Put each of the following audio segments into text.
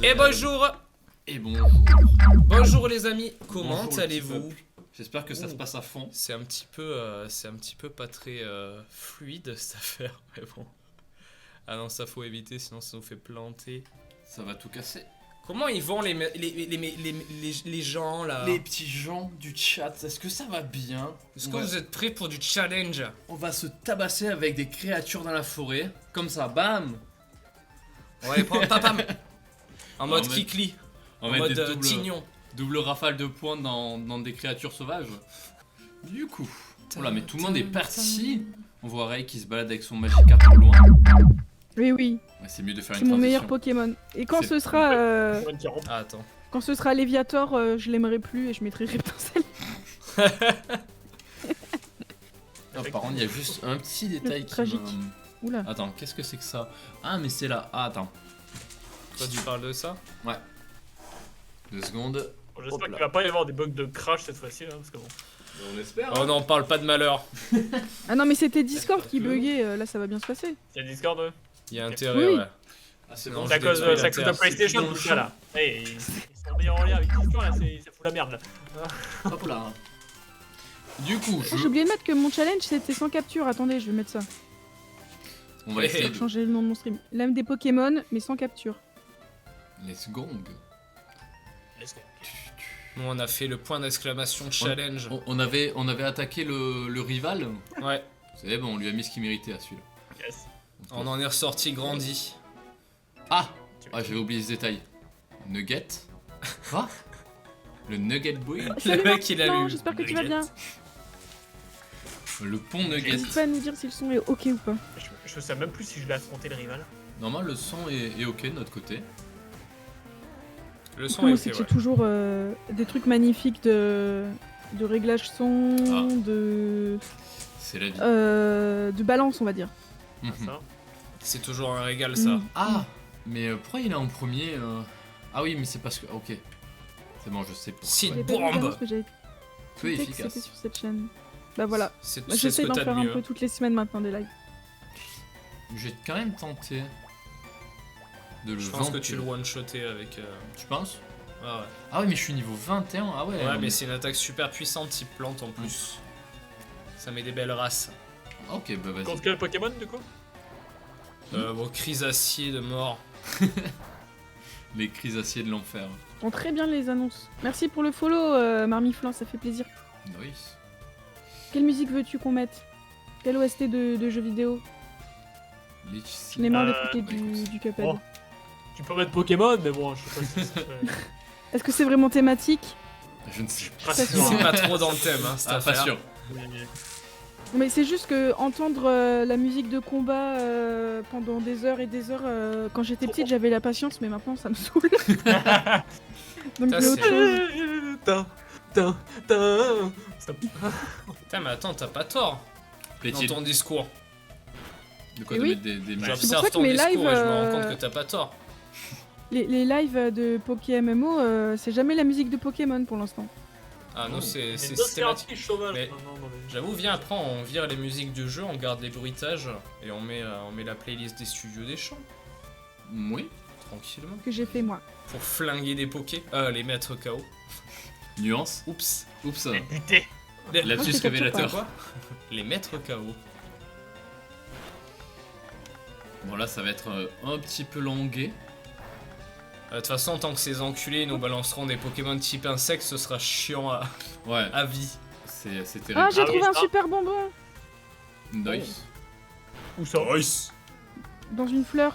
Et bonjour. Et bonjour. Bonjour les amis, comment Bonjour, allez-vous? J'espère que ça se passe à fond. C'est un petit peu pas très fluide cette affaire, mais bon. Ah non, ça faut éviter, sinon ça nous fait planter. Ça va tout casser. Comment ils vont les gens là? Les petits gens du chat, est-ce que ça va bien? Est-ce que vous êtes prêts pour du challenge? On va se tabasser avec des créatures dans la forêt. Comme ça, bam. On va les prendre papam. En mode mode- kikli, On en va mode mettre des tignon. double rafale de points dans des créatures sauvages. Du coup, voilà, mais tout le monde est parti. On voit Ray qui se balade avec son Magikarp au loin. Oui, oui, Ouais, c'est mieux de faire c'est une mon meilleur transition. Pokémon. Et quand C'est- ce sera, Ah, attends. quand ce sera Léviator, je l'aimerai plus et je mettrai Reptincelle. Ah, par contre, il y a juste un petit détail qui tragique. Oula. Attends, qu'est-ce que c'est que ça? Ah, mais c'est là. Ah, attends. Toi tu parles de ça? 2 secondes. Bon, J'espère Hop là. qu'il va pas y avoir des bugs de crash cette fois-ci, hein, parce que bon. On espère. Oh non, parle pas de malheur. Ah non, mais c'était Discord qui J'espère que- buguait, là ça va bien se passer. Il y a Discord, ouais. Il y a intérêt, Oui. ouais. Ah, c'est Non, bon. C'est à je cause détruis de l'Inter. PlayStation, C'est dans tout le ça là. Hey, ils sont meilleurs en lien avec Discord là, ça fout la merde là. Hop là. Du coup, Oh, j'ai oublié de mettre que mon challenge c'était sans capture. Attendez, je vais mettre ça. on va essayer de... Changer le nom de mon stream. L'âme des Pokémon, mais sans capture. Let's gong. Let's go. Nous on a fait le point d'exclamation challenge. On avait attaqué le rival. Ouais, C'est bon, on lui a mis ce qu'il méritait à celui-là. Yes. on en est ressorti grandi. Ah, j'avais oublié ce détail. Nugget. Quoi? Le Nugget Boy. Salut, mec, il a Martin, lu. j'espère que tu vas bien. Le pont Nugget. N'hésite pas à nous dire si le son est ok ou pas. Je sais même plus si je vais affronter le rival. Normalement, le son est ok de notre côté. Le son Comment est c'est ok, que j'ai ouais. toujours des trucs magnifiques de réglage son, Ah. de C'est la vie. de balance, on va dire. Mhm. Ça. C'est toujours un régal ça. Mm. Ah, mais pourquoi il est en premier Ah oui, mais c'est parce que... Ok. C'est bon, je sais pourquoi. Si. J'ai pas Bombe. vu d'annonce que j'avais Peu tweeté que c'était efficace. sur cette chaîne. Bah voilà. C'est Bah, c'est ce j'essaie que d'en t'as de faire un mieux. peu toutes les semaines maintenant des lives. J'ai quand même tenté de le Je pense que vanter. tu le one-shoté avec... Tu penses? Ouais, ouais. Ah oui, mais je suis niveau 21. Ah ouais. Ouais, mais c'est une attaque super puissante type plante en plus. Ça met des belles races. Ok, bah vas-y. Contre quel Pokémon du coup? Bon, crisacier de mort. Les crisaciers de l'enfer. Font très bien les annonces. Merci pour le follow, Marmiflan, ça fait plaisir. Nice. Quelle musique veux-tu qu'on mette? Quelle OST de jeux vidéo? Lich Je n'ai marre Euh, d'écouter bah, du Cuphead. bon. Tu peux mettre Pokémon, mais bon, je sais pas si c'est... Est-ce que c'est vraiment thématique? Je ne sais Pas Ça, sûr, C'est hein. pas trop dans le thème, hein, cette Ah, pas affaire. sûr. Mais c'est juste que entendre la musique de combat pendant des heures et des heures, quand j'étais petite j'avais la patience, mais maintenant ça me saoule. Donc Ça, je veux autre c'est- chose. Putain, mais attends, t'as pas tort dans Plaît-il ton discours. de quoi Et de oui. mettre des C'est pour J'observe ça que ton mes discours lives, et je me rends compte que t'as pas tort. Les lives de PokéMMO, c'est jamais la musique de Pokémon pour l'instant. Ah non, Oh. c'est C'est systématique. systématique chauffage. Mais- J'avoue, viens après, on vire les musiques du jeu, on garde les bruitages et on met la playlist des studios des champs, Oui. tranquillement. Que j'ai fait moi. Pour flinguer des pokés, les mettre KO. Nuance. Oups. Oups. Buté. Les, Lapsus je capture révélateur. quoi Les mettre KO. Bon là, ça va être un petit peu longué. De toute façon, tant que ces enculés nous balanceront des Pokémon type insecte, ce sera chiant Ouais. à vie. C'est Ah, terrible. j'ai Ah trouvé oui, un ça. super bonbon Nice. Où ça? dans une fleur.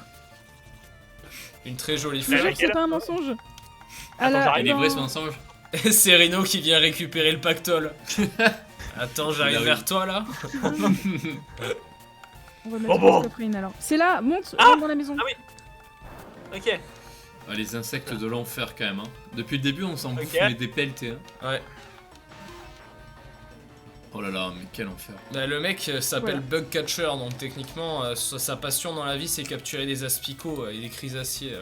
Une très jolie Je vous fleur. jure que c'est pas un mensonge. Attends, j'arrive. Il est vrai ce dans- mensonge. C'est Reno qui vient récupérer le pactole. Attends, j'arrive Il vers arrive. toi là. On va mettre Bonbon. le Scoprine alors. C'est là, monte, Ah rentre dans la maison. Ah oui. Ok. Ah, les insectes de l'enfer quand même. Hein. Depuis le début, on s'en bouffe, Ok. mais des pelletés. Hein. Ouais. Oh là là, mais quel enfer. Bah, le mec s'appelle Voilà. Bug Catcher, donc techniquement, sa passion dans la vie c'est capturer des aspicots et des crisaciers.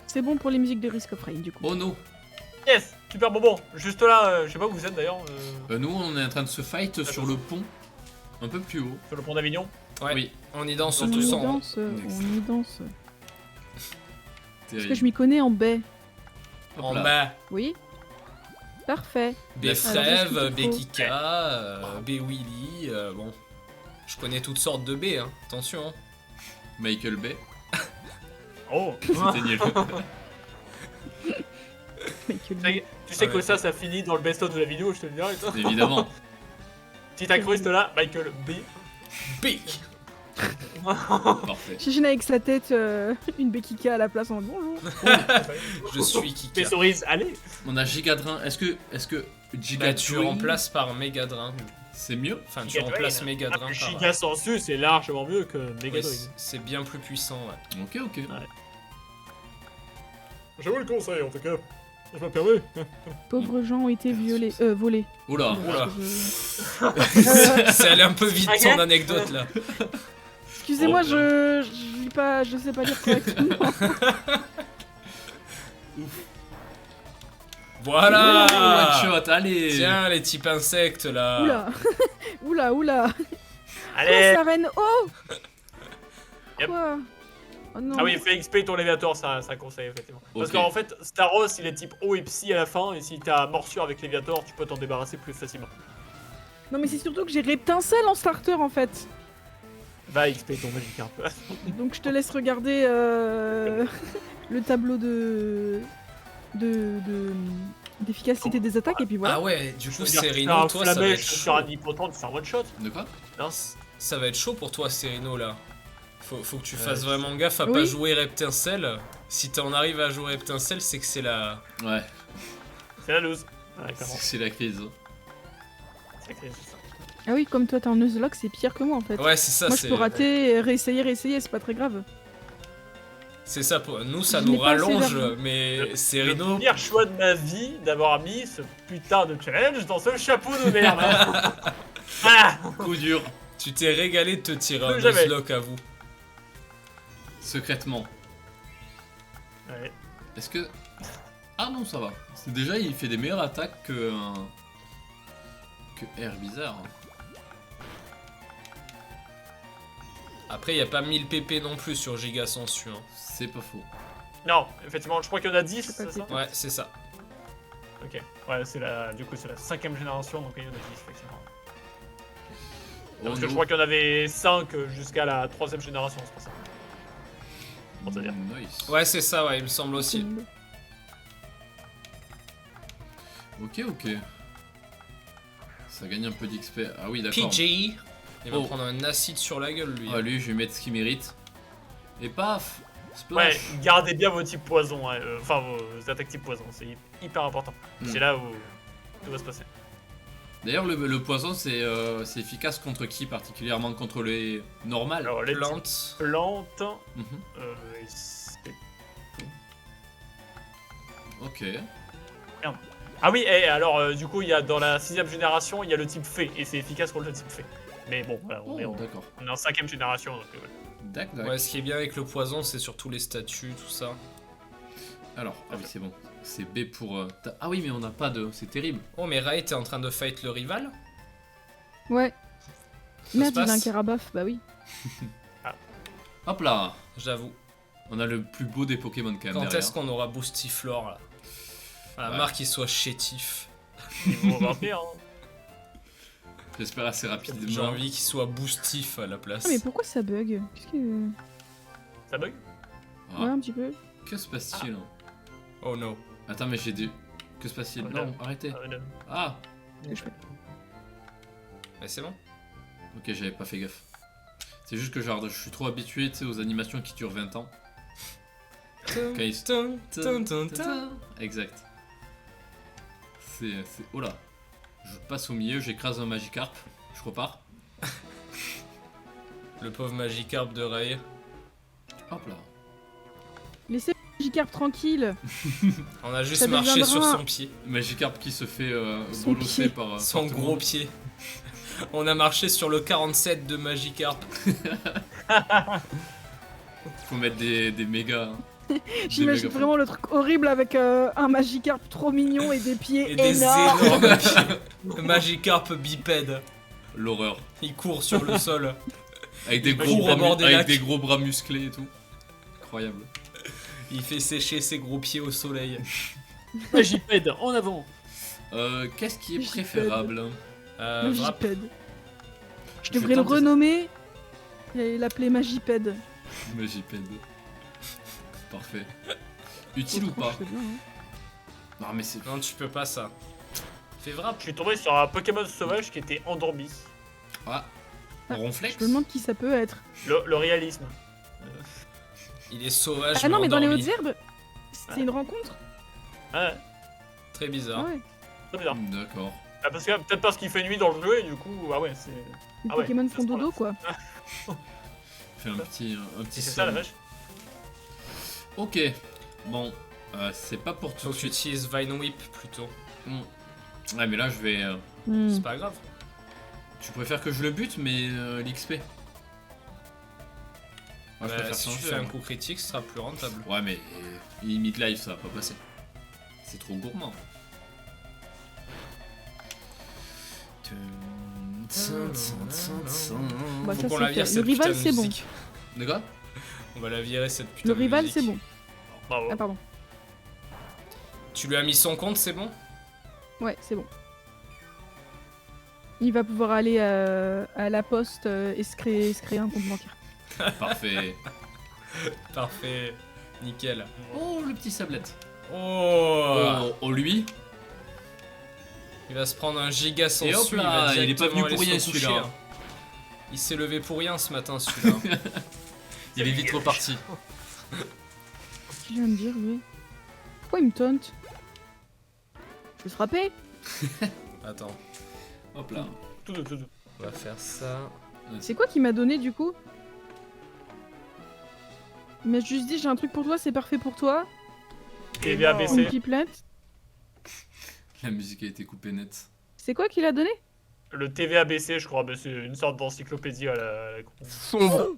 C'est bon pour les musiques de Risk of Rain du coup. Oh non. Yes. Super bonbon. Juste là, je sais pas où vous êtes d'ailleurs. Nous, on est en train de se fight sur le pont. Un peu plus haut. Sur le pont d'Avignon. Ouais, Oui. on y danse On tous y en. danse, on y danse. Parce que je m'y connais en baie. Hop En là. bas, Oui. Parfait. Bfrève, Alors, qu'est-ce qu'il faut Bekika, Bewilly, bon. Je connais toutes sortes de B, hein. Attention. Hein. Michael Bay. Oh. C'était nul. Tu sais Ah que ouais. ça finit dans le best-of de la vidéo, je te le dirai. Toi. Évidemment. Petite incruste là, Michael B. B. Parfait. J'imagine avec sa tête une Bekika à la place en mode bonjour. Je suis Les Kika. cerises, allez. On a Gigadrin. Est-ce que Bah, Gigadrin tu remplaces par Megadrin. c'est mieux? Enfin, tu Giga remplaces Drain. Megadrin par... Giga Sensu, c'est largement mieux que Mega Oui, Drain. c'est bien plus puissant, ouais. Ok, ok. Je vous le conseille en tout cas. Je me permets. Pauvres gens ont été volés. Oula. Oula. Je- C'est allé un peu vite Ok. ton anecdote là. Excusez-moi, Oh, je sais pas lire correctement. Voilà. One shot, allez. Tiens les types insectes là. Oula. Oula. Allez. Oh, sa reine oh. Yep. Quoi? Oh non. Ah oui, fais XP ton Léviator, ça conseille effectivement. Parce Ok. qu'en fait, Staros il est type O et Psy à la fin, et si t'as morsure avec Léviator, tu peux t'en débarrasser plus facilement. Non mais c'est surtout que j'ai Reptincelle en starter en fait. Va XP ton Magikarp. Donc je te laisse regarder le tableau d'efficacité des attaques et puis voilà. Ah ouais, du Je coup veux dire, tu fais Serino, un toi ça va être flamèche chaud. sur un hippotente, c'est un one shot. De quoi? Non. Ça va être chaud pour toi Serino là. Faut que tu fasses je vraiment gaffe à Oui. pas jouer Reptincelle. Si t'en arrives à jouer Reptincelle, c'est que c'est la... Ouais. C'est la lose. Ouais, clairement. C'est la crise. C'est ça. Ah oui, comme toi t'es en Nuzlocke, c'est pire que moi en fait. Ouais, c'est ça, Moi je peux rater, réessayer, c'est pas très grave. c'est ça pour nous, ça Je nous n'ai pas assez rallonge, d'argent. mais Le Serino, pire choix de ma vie d'avoir mis ce putain de challenge dans ce chapeau de merde. Ah. Coup dur. tu t'es régalé de te tirer un Plus jamais. Nuzlocke à vous. Secrètement. Ouais. Est-ce que... Ah non, ça va. Déjà, il fait des meilleures attaques que... que Air Bizarre. Après, y a pas 1000 pp non plus sur Giga Sensu. Hein. C'est pas faux. Non, effectivement, je crois qu'il y en a 10, C'est pas c'est ça fait. Ouais, c'est ça. Ok. Ouais, c'est la... Du coup, c'est la 5ème génération, donc il y en a 10, effectivement. Parce que je non. crois qu'il y en avait 5 jusqu'à la 3ème génération, c'est pour ça. Pour te dire. Nice. Ouais, c'est ça, ouais, il me semble aussi. Ok, ok. Ça gagne un peu d'XP. Ah oui, d'accord. PJ, il va Oh. prendre un acide sur la gueule lui. Ah, lui, je vais mettre ce qu'il mérite. Et paf! Ouais, Splash! gardez bien vos types poison, hein, enfin vos attaques type poison, c'est hyper important. Mm. C'est là où tout va se passer. D'ailleurs, le poison, c'est efficace contre qui particulièrement? Contre les normales? Alors, les Plante. plantes, Mhm. et c'est- Ok. Ah oui, et alors du coup, il y a dans la 6ème génération, il y a le type fée, et c'est efficace contre le type fée. Mais bon, voilà, Oh, d'accord. on est en 5ème génération, donc ouais. D'accord. Ouais, ce qui est bien avec le poison, c'est surtout les statuts, tout ça. Alors, ah oui, c'est bon. C'est B pour... Ah oui, mais on n'a pas de... C'est terrible. Oh, mais Ray, t'es en train de fight le rival? Ouais. Ça Merde, se il a un passe Carabaf, bah oui. Hop là! J'avoue. On a le plus beau des Pokémon quand même Quand derrière. est-ce qu'on aura Boostiflore là? Voilà, Ouais. marque qu'il soit chétif. Niveau vampire, hein. J'espère assez rapidement. J'ai envie qu'il soit boostif à la place. Ah mais pourquoi ça bug? Qu'est-ce que... Ça bug? Ah, Ouais, un petit peu. que se passe-t-il? Oh no. Attends, mais j'ai des... Que se passe-t-il? Oh, Non, non. arrêtez. Non. Ah! Qu'est-ce que je fais? Mais c'est bon. Ok, j'avais pas fait gaffe. C'est juste que genre, je suis trop habitué, tu sais, aux animations qui durent 20 ans. Quand ils- Tum, tum, tum, tum. Exact. C'est... Oh là. Je passe au milieu, j'écrase un Magikarp. Je repars. Le pauvre Magikarp de Ray. Hop là. Laissez Magikarp tranquille. On a juste Ça marché deviendra sur un- son pied. Magikarp qui se fait Son bolosser pied. par... Son par tout le gros monde. pied. On a marché sur le 47 de Magikarp. Faut mettre des méga... des J'imagine méga vraiment le truc horrible avec un Magikarp trop mignon et des pieds Et des énormes. énormes pieds. Magikarp bipède. L'horreur. Il court sur le sol. Avec des Il gros court bras, au bord des avec lacs. des gros bras musclés et tout. Incroyable. Il fait sécher ses gros pieds au soleil. Magipède, en avant. Qu'est-ce qui est Magipède. préférable? Vrap, Magipède. Je Je devrais le tente- renommer et l'appeler Magipède. Magipède. Parfait. Utile ou pas? Je fais bien, hein. Non mais c'est... non, tu peux pas ça. Fais Vrap. Je suis tombé sur un Pokémon sauvage qui était endormi. Ah, Ah, Ronflex. Je me demande qui ça peut être. Le réalisme. Il est sauvage. Ah non, mais dans les endormi. hautes herbes, c'est une rencontre. Ouais, Très Ah bizarre. ouais. très bizarre. D'accord. Ah, parce que peut-être parce qu'il fait nuit dans le jeu et du coup, ah ouais, c'est. Les Ah ouais, Pokémon ça font se dodo, quoi. Fais un petit C'est ça la somme. vache. Ok. Bon, c'est pas pour tout Faut de que tu suite. utilises Vine Whip plutôt. Ouais mais là je vais... Hmm. C'est pas grave. Tu préfères que je le bute mais l'XP. Moi je Bah, préfère si tu changer. fais un moi. coup critique, ce sera plus rentable. Ouais mais mid-life ça va pas passer. C'est trop gourmand. Bah, Faut ça, qu'on c'est la vire fait. cette Le rival, putain de c'est bon. musique. De quoi? On va la virer cette putain Le de rival, musique. c'est bon. Bravo. Ah, pardon. Tu lui as mis son compte, c'est bon? Ouais, c'est bon. Il va pouvoir aller à la poste et se créer un compte bancaire. Parfait. Parfait. Nickel. Oh le petit sablette. Oh, Oh lui. Il va se prendre un giga sensu. Et hop là, va il est pas venu directement pour aller rien, se coucher, celui-là. hein. Il s'est levé pour rien ce matin celui-là. Il est vite reparti. Qu'est-ce qu'il vient de dire, lui? Pourquoi il me taunt? Je vais frapper? Attends, Hop là. Tout. on va faire ça. C'est quoi qu'il m'a donné, du coup? Il m'a juste dit, j'ai un truc pour toi, c'est parfait pour toi. Et Une ABC. pipelette. La musique a été coupée net. C'est quoi qu'il a donné? Le TVABC, je crois, bah, c'est une sorte d'encyclopédie à la con. Sombre.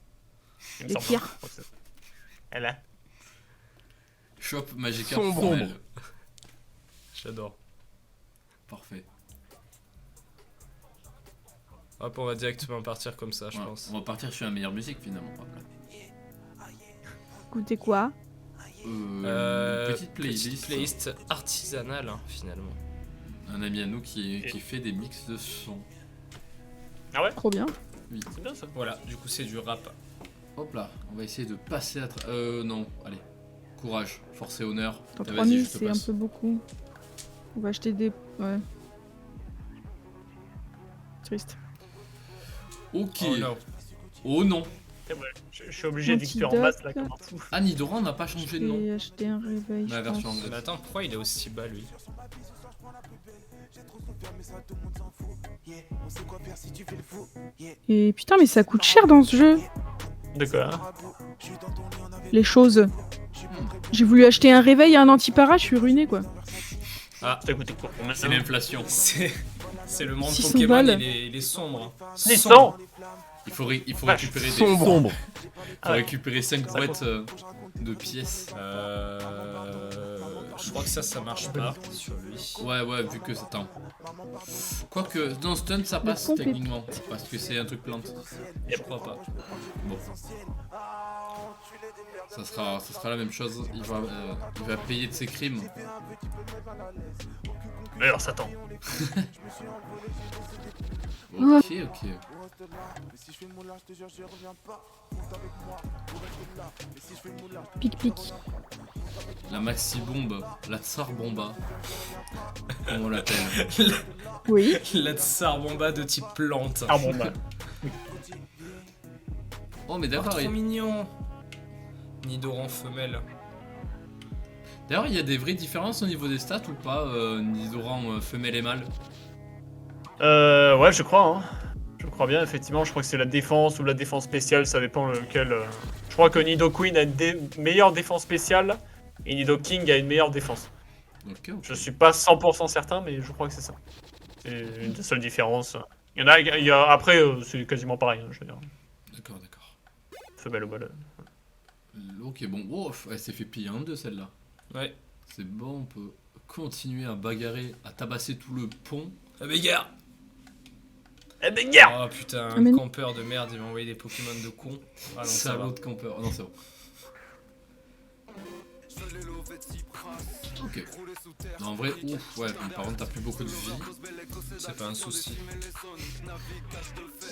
Il me Les semble, pires. hein. Je crois que c'est- Elle a. Shop Magikarp Sombre. formel. J'adore. Parfait. Hop, on va directement partir comme ça, je Voilà. pense. On va partir sur la meilleure musique finalement. Hop là. Écoutez quoi? Petite playlist. Petite playlist artisanale, hein, finalement. Un ami à nous qui fait des mix de sons. Ah ouais, Trop bien. c'est bien ça. Voilà, du coup c'est du rap. Hop là, on va essayer de passer à... non, allez. Courage, force et honneur. Dans Ah, 3000, vas-y, je te c'est un passe. peu beaucoup. On va acheter des... Ouais. Triste. Ok. Oh non. Oh non. Et ouais, je suis obligé d'XP en masse là comme un fou. Ah, Nidoran n'a pas changé de nom. J'ai acheté un réveil, La je version pense. anglaise. Mais attends, pourquoi il est aussi bas lui? Et putain, mais ça coûte cher dans ce jeu, De quoi? les choses. J'ai voulu acheter un réveil et un antipara, je suis ruiné quoi. Ça t'a coûté quoi? Combien? C'est l'inflation. C'est le monde 600 Pokémon, balles. il est sombre. hein. 600. Il faut Vache. récupérer des... Sombre. faut récupérer 5 boîtes de pièces. Je crois que ça marche pas sur lui. Ouais, vu que c'est un... Quoique, dans Stun, ça passe pompette. techniquement. Parce que c'est un truc plante. Je crois pas. Bon. Ça sera la même chose. Il va payer de ses crimes. Mais alors, Satan. Ok. Pic. La maxi bombe, la tsar bomba. Comme on l'appelle. Oui. La Tsar Bomba de type plante. Ah bon, bah. Oh, mais Oh, d'accord. trop mignon. Nidoran femelle. D'ailleurs, il y a des vraies différences au niveau des stats ou pas, Nidoran femelle et mâle? Ouais, je crois, hein. Je crois bien, effectivement. Je crois que c'est la défense ou la défense spéciale, ça dépend lequel. Je crois que Nidoqueen a une meilleure défense spéciale et Nidoking a une meilleure défense. Ok. Je suis pas 100% certain, mais je crois que c'est ça. C'est une des seules différences. Après, c'est quasiment pareil, hein, je veux dire. D'accord. Femelle ou mâle. Ok, bon. Oh, elle s'est fait plier en deux celle-là. Ouais. C'est bon, on peut continuer à bagarrer, à tabasser tout le pont. Ah mais gare. Eh ben, guerre. Oh putain, Ah, mais un non. campeur de merde, il m'a envoyé des Pokémon de con. Ah non, ça va. Salaud de campeur. Oh, non, c'est bon. Ok. Non, en vrai, ouf, ouais, mais par contre, t'as plus beaucoup de vie. C'est pas un souci.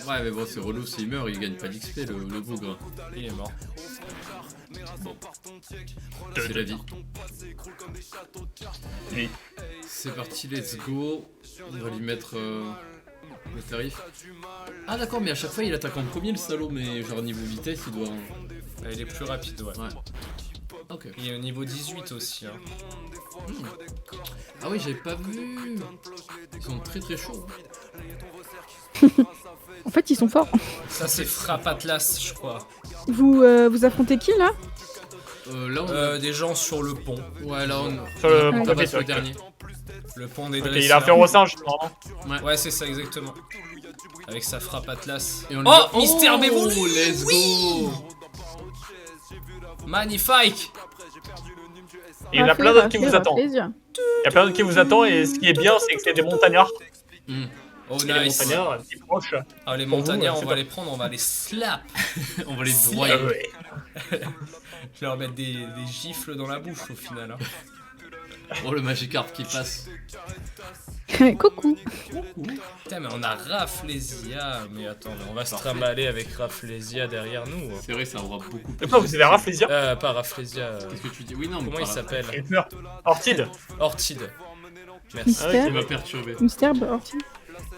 Ouais, mais bon, c'est relou, s'il meurt, il gagne pas d'XP, le bougre. Il est mort. Bon. C'est la vie. Oui. C'est parti, let's go. On va lui mettre le tarif. Ah d'accord, mais à chaque fois il attaque en premier le salaud, mais genre niveau vitesse il doit... Il est plus rapide, ouais. Ouais. Ok. Il est au niveau 18 aussi. Hein. Ah oui, j'avais pas vu. Ils sont très très chauds. En fait, ils sont forts. Ça, c'est Frappe Atlas, je crois. Vous affrontez qui là? Là on a... Des gens sur le pont. Ouais, là on... Sur le Ouais. on tabasse ok. le dernier. Le pont des Ok, dresseurs. il a affaire au singe, normalement. Ouais, c'est ça, exactement. Avec sa Frappe Atlas. Et on Oh, lui- Mister Bévolu. Let's go. Magnifique. Et il y en a plein d'autres qui vous attendent. Il Plaisir. y a plein d'autres qui vous attendent et ce qui est bien, c'est que c'est des montagnards. Hmm. Oh, C'est les nice. montagnards, c'est proche. Ah, les Pour vous, montagnards, ouais, on c'est va top. les prendre, on va les slap. On va les Si. broyer. Ah ouais. Je vais leur mettre des gifles dans la bouche au final. Hein. Oh le Magikarp qui passe. Coucou. Putain, mais on a Rafflesia. Mais attends, mais on va se trimballer avec Rafflesia derrière nous. C'est vrai, ça aura beaucoup plus. Et toi, vous avez Rafflesia. Pas Rafflesia. Qu'est-ce que tu dis? Oui, non, mais Comment il par- s'appelle? J'ai peur. Ortide. Ortide. Merci. Mystère. Il m'a perturbé. Mystère, Orti.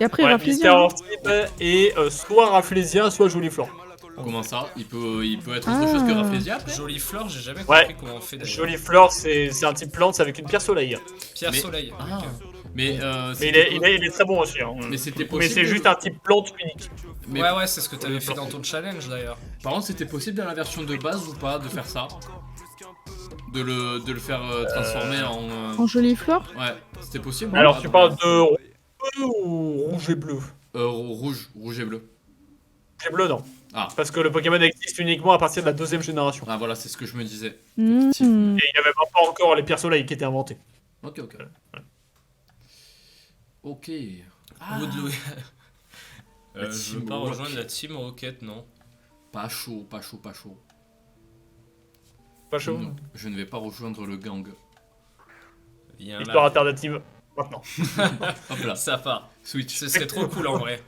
Et après, Ouais, Rafflesia. Mystère Ortide et soit Rafflesia, soit Joliflor. Comment ça? Il peut être autre chose que Rafflesia après? Jolie fleur, j'ai jamais Ouais. compris comment on fait d'ailleurs. Joliflor, c'est un type plante, c'est avec une pierre soleil. Pierre Mais- Soleil. Ah. ok. Mais, Mais il est très bon aussi. Hein. Mais c'était Mais possible. c'est juste un type plante unique. Mais Ouais, c'est ce que t'avais fait dans ton challenge d'ailleurs. par contre, c'était possible dans la version de base ou pas de faire ça? De le faire transformer en. En jolie fleur. Ouais, c'était possible? Alors, ou tu pas parles de rouge ou rouge et bleu? Rouge et bleu. Rouge et bleu, non. Ah. Parce que le Pokémon existe uniquement à partir de la deuxième génération. Ah voilà, c'est ce que je me disais. Mmh. Et il n'y avait même pas encore les pierres soleil qui étaient inventées. Ok. Ok. Woodloo. La Je team veux pas Rocket. rejoindre la Team Rocket, non. Pas chaud. Pas Je chaud. ne, je ne vais pas rejoindre le gang. Viens Histoire là. alternative. Maintenant. Hop là, Ça part. switch. Ce serait trop cool en vrai.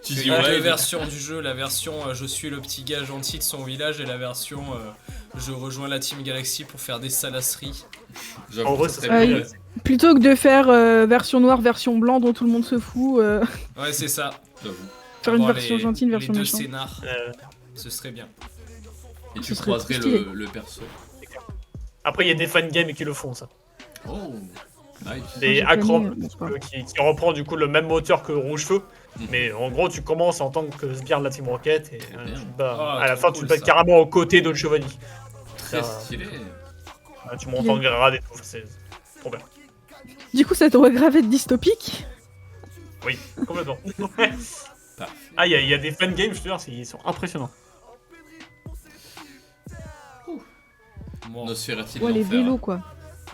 Tu Il dis y a ouais, deux versions du jeu, la version je suis le petit gars gentil de son village et la version je rejoins la Team Galaxy pour faire des salasseries. j'avoue, En vrai, ça ça serait serait bien. bien. Plutôt que de faire version noire, version blanc dont tout le monde se fout, Ouais, c'est ça. J'avoue. faire une Avoir version les- gentille, une version les deux méchante. scénars, Euh, ce serait bien. Et tu Ce serait croiserais trop stylé. le perso. Après, il y a des fangames qui le font, ça. Oh, nice. Des J'ai Acrom connu, c'est pas- qui reprend du coup le même moteur que Rouge Feu. Mhm. Mais en gros, tu commences en tant que sbire de la Team Rocket et bien. tu te bats. Oh, à la trop fin, tu cool, te bats ça. carrément aux côtés de Chevalier. Très Ça- stylé. Tu montes en grade et tout. C'est trop bien. Du coup, ça doit grave être dystopique. Oui, complètement. Parfait. Ah, il y a des fangames, je te jure, ils sont impressionnants. Bon. Nosferatu Ouais, les l'enfer. vélos, quoi.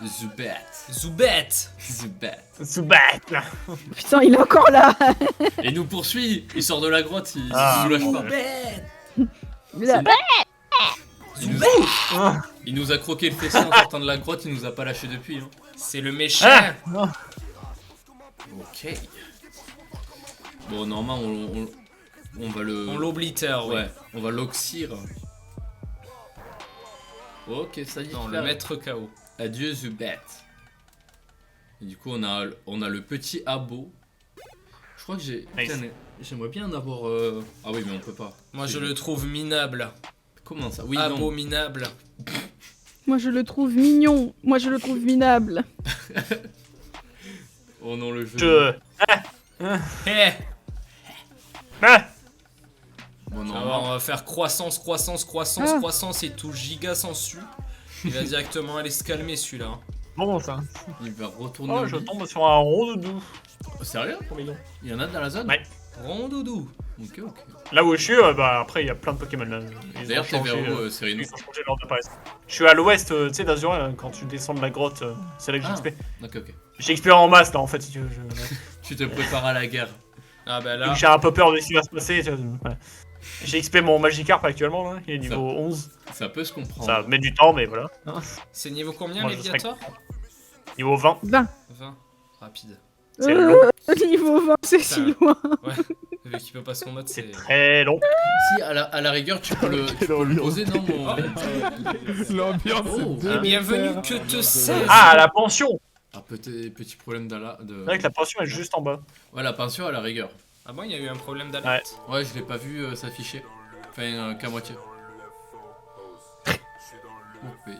Zubat. Zubat. Zubat. Zubat là. Putain, il est encore là. Et nous poursuit. Il sort de la grotte, il Ah. nous lâche pas. Zubat. Là. Il nous, Ah. il nous a croqué le fessier en sortant de la grotte, il nous a pas lâché depuis. Hein. C'est le méchant. Ah. Ok. Bon, normalement, on va le. On l'oblitère, ouais. Ouais, on va l'oxyre. Ok, ça y est. Non, le frère. maître KO. Adieu Zubat. Et du coup, on a le petit abo. Je crois que Nice. j'aimerais bien en avoir. Ah oui, mais on peut pas. Moi, C'est- je le trouve minable. Comment ça? Oui, non. Abominable. Moi, je le trouve mignon. Moi, je le trouve minable. Oh non, le jeu. Je. Eh. Ah. Bon, non, Alors, on va faire croissance, Ah. croissance et tout giga sensu. Il va directement aller se calmer celui-là. hein. Bon, ça. il va retourner. Oh, au je lit. tombe sur un rondoudou. Oh, sérieux? Trop mignon. Il y en a dans la zone? Ouais. Rondoudou. Ok, ok. Là où je suis, bah après, il y a plein de Pokémon là. Ils ont D'ailleurs, t'es changé, vers où, Cyrino? ils ont changé l'ordre d'apparition. Je suis à l'ouest, tu sais, d'Azura, hein, quand tu descends de la grotte, c'est là que Ah. j'XP. Ok, ok. J'XP en masse là en fait, si tu veux. Tu te prépares à la guerre. Ah bah Donc là, j'ai un peu peur de ce qui va se passer. Tu vois, voilà. J'ai XP mon Magikarp actuellement, là. Il est niveau 11. Ça peut se comprendre. Ça met du temps, mais voilà. c'est niveau combien Moi, les je serais Léviator Niveau 20. 20. 20. Rapide. C'est long. Niveau 20, c'est si loin. Ouais. Vu qu'il peut pas se combattre, c'est. C'est très long. Si, à la rigueur, tu peux le poser, non mon... L'ambiance Oh, est Et bienvenue délétère. que te 16. Ah, la pension. Ah, petit problème d'ala... C'est vrai que la pension est juste en bas. Ouais, la pension à la rigueur. Ah bon, il y a eu un problème d'alerte. Ouais, je l'ai pas vu s'afficher. Enfin, qu'à moitié. Oh, oui.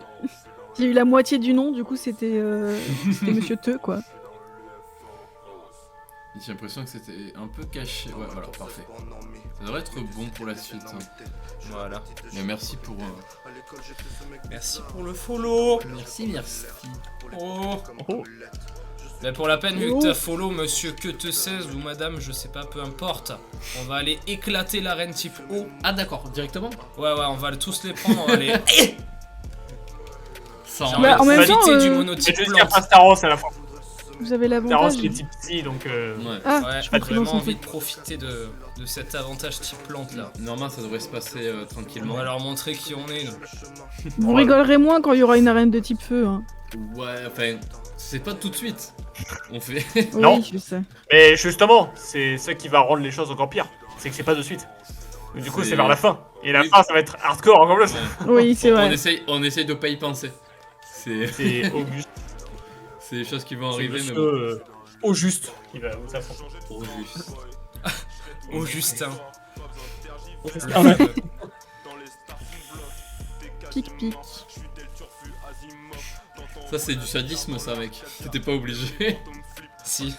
J'ai eu la moitié du nom, du coup c'était Monsieur Te, quoi. J'ai l'impression que c'était un peu caché. Ouais, voilà, parfait. Ça devrait être bon pour la suite. Hein. Voilà. Mais merci pour... Merci pour le follow. Merci. Oh. Oh. Bah pour la peine, vu Oh. que t'as follow monsieur que te 16 ou madame, je sais pas, peu importe. On va aller éclater l'arène type O. Ah d'accord, directement. Ouais, on va tous les prendre, on va aller. Ça J'ai en Bah, envie en de même temps, valider du C'est monotype juste qu'il n'y a plante. pas Staros à la fin. Vous avez Staros l'avantage. qui est type psy, donc. Ouais. Ah, Ouais, j'ai pas pris dans vraiment son envie truc. de profiter de cet avantage type plante là. Normalement, ça devrait se passer On tranquillement. va leur montrer qui on est. Nous. Vous rigolerez moins quand il y aura une arène de type feu. Hein. Ouais, enfin, c'est pas tout de suite. On fait... Non. Oui, je sais. Mais justement, c'est ça qui va rendre les choses encore pires. C'est que c'est pas de suite. Du coup, C'est- c'est vers la fin. Et la Oui. fin, ça va être hardcore encore plus. Oui, c'est vrai. on essaye de pas y penser. C'est C'est Auguste. c'est des choses qui vont C'est arriver, mais monsieur, bon. Au juste qui va vous affronter. Trop juste. Oh Justin. Ah ouais. Pic, pic. Ça, c'est du sadisme, ça, mec. T'étais pas obligé. Si.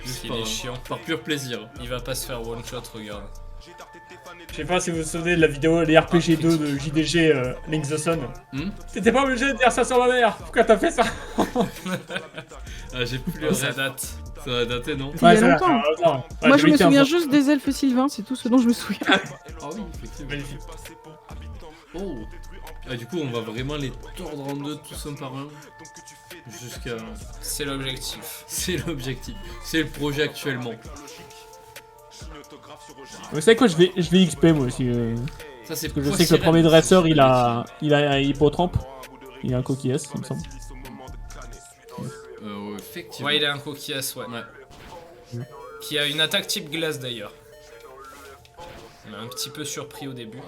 Juste Il par, est chiant. par pur plaisir. Il va pas se faire one shot, regarde. Je sais pas si vous vous souvenez de la vidéo les RPG 2 de JDG Link the Sun. Hmm T'étais pas obligé de dire ça sur ma mère. Pourquoi t'as fait ça? Ah, j'ai plus le Oh, ça rêve. date. Ça va dater, non Il y a ça longtemps. Ouais, Moi, je me 2015, souviens hein. juste des elfes Sylvains, c'est tout ce dont je me souviens. Ah oui, effectivement. Magnifique. Oh. Ah, du coup, on va vraiment les tordre en deux tous un par un. Jusqu'à... C'est l'objectif. C'est l'objectif. C'est le projet actuellement. Vous savez quoi, je vais XP moi aussi. Ça, c'est Parce que je sais que le premier dresseur il a un hippotrampe. Il a un coquillesse, il me semble. Ouais, effectivement. Ouais, il a un coquillage, ouais. Ouais. Qui a une attaque type glace d'ailleurs. On m'a un petit peu surpris au début.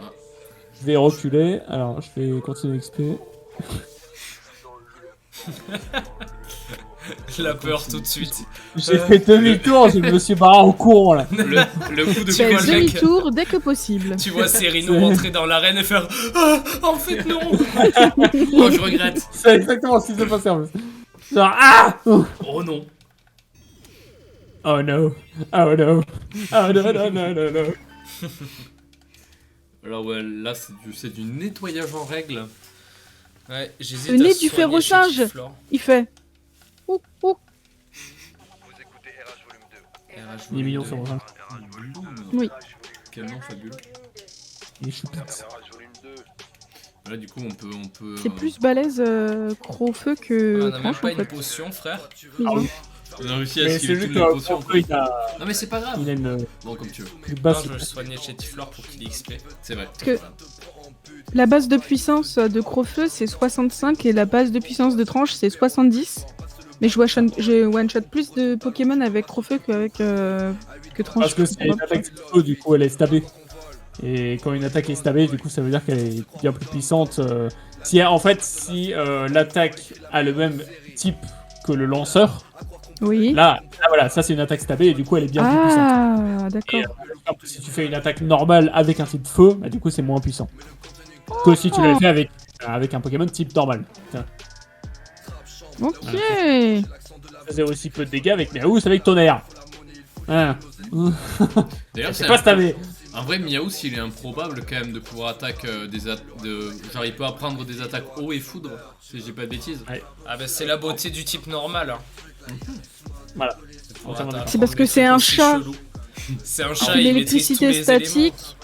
Je vais reculer, alors je vais continuer XP. La peur tout de suite. J'ai fait demi-tour, je me suis barré en courant là. Le coup de Tu vois Faites le mec- demi-tour dès que possible. Tu vois Serino rentrer dans l'arène et faire ah, en fait non. Oh, je regrette. C'est exactement ce qui s'est passé en plus. Genre, ah! Oh non. Oh no! Oh no! Oh no, no, no, no, no! Alors ouais, là c'est du nettoyage en règle. Ouais, j'hésite Le nez à du soigner ferro-singe. chez Tiflor. Il fait. Ouh, ouh. RH Il est mignon sur volume moi. Oui. Quel nom fabuleux. Il est choupette. Là du coup on peut. C'est plus balèze Crowfeu deux. Ah, que on a même Tranche pas en une fait. potion, frère. Oui, oui. On a réussi à Mais esquiver c'est juste toutes les potions. que Non mais c'est pas grave. il a une Bon comme tu veux. plus Non, basse. je vais le soigner chez Tiflor pour qu'il ait XP. C'est vrai. Parce que la base de puissance de Crowfeu c'est 65 et la base de puissance de Tranche c'est 70. Mais je one-shot plus de Pokémon avec Crowfeu qu'avec que Tranche. Parce que c'est une attaque plutôt, du coup elle est stabée. Et quand une attaque est stabée, du coup ça veut dire qu'elle est bien plus puissante. Si l'attaque a le même type que le lanceur, Oui. là voilà, ça c'est une attaque stabée et du coup elle est bien plus puissante. Ah, d'accord. Et, si tu fais une attaque normale avec un type feu, bah, du coup c'est moins puissant. Que si tu l'avais fait avec un Pokémon type normal. Tiens. Ok. Ça faisait aussi peu de dégâts avec Miaou, c'est avec tonnerre. Hein. D'ailleurs C'est c'est pas stabé. un vrai Miaou, il est improbable quand même de pouvoir attaquer genre il peut apprendre des attaques eau et foudre, si j'ai pas de bêtises. Ah bah c'est la beauté du type normal. Hein. Voilà. Pour Entièrement attaquer C'est parce que des c'est trucs un aussi chat. chelous. C'est un chat, Et il maîtrise tous l'électricité les éléments. statique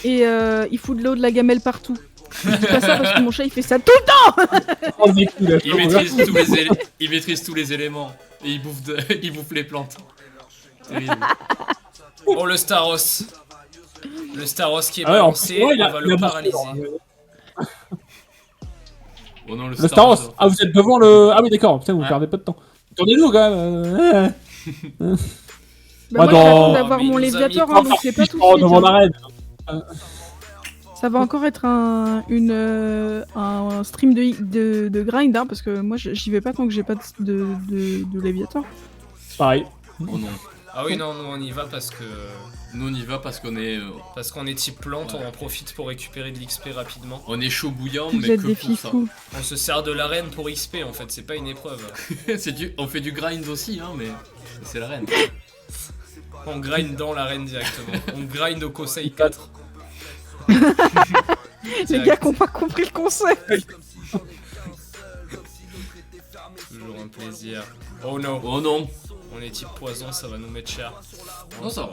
et il fout de l'eau, de la gamelle partout. Je dis pas ça parce que mon chat il fait ça tout le temps. Oh, des coups, là, Il maîtrise tous les éléments et il bouffe les plantes. terrible. Oh, le Staros. Le Staros qui est Ah ouais, en plus, balancé, ouais, il on a- va il le a paralyser. Oh non, Le Star Wars. Ah, vous êtes devant le. Ah oui, d'accord. Putain, vous Ouais. perdez pas de temps. Tournez-nous quand même. Bah, moi, dans- j'attends d'avoir Mais il mon nous a mis Léviator, quoi, hein, donc c'est pas tout de Oh, suite. devant hein. l'arène. Ça va encore être un stream de grind, hein, parce que moi j'y vais pas tant que j'ai pas de Léviator. Pareil. Oh non. Ah oui, non, nous on y va parce que. Nous on y va parce qu'on est Type plante, Ouais. on en profite pour récupérer de l'XP rapidement. on est chaud bouillant, Vous mais êtes que des pour ça. fifous. On se sert de l'arène pour XP en fait, c'est pas une épreuve. On fait du grind aussi, hein, mais c'est la reine. On grind dans l'arène directement. On grind au Kosei 4. Les gars qui ont pas compris le concept. Toujours un plaisir. Oh no, Oh non. on est type poison, ça va nous mettre cher. Non, ça va.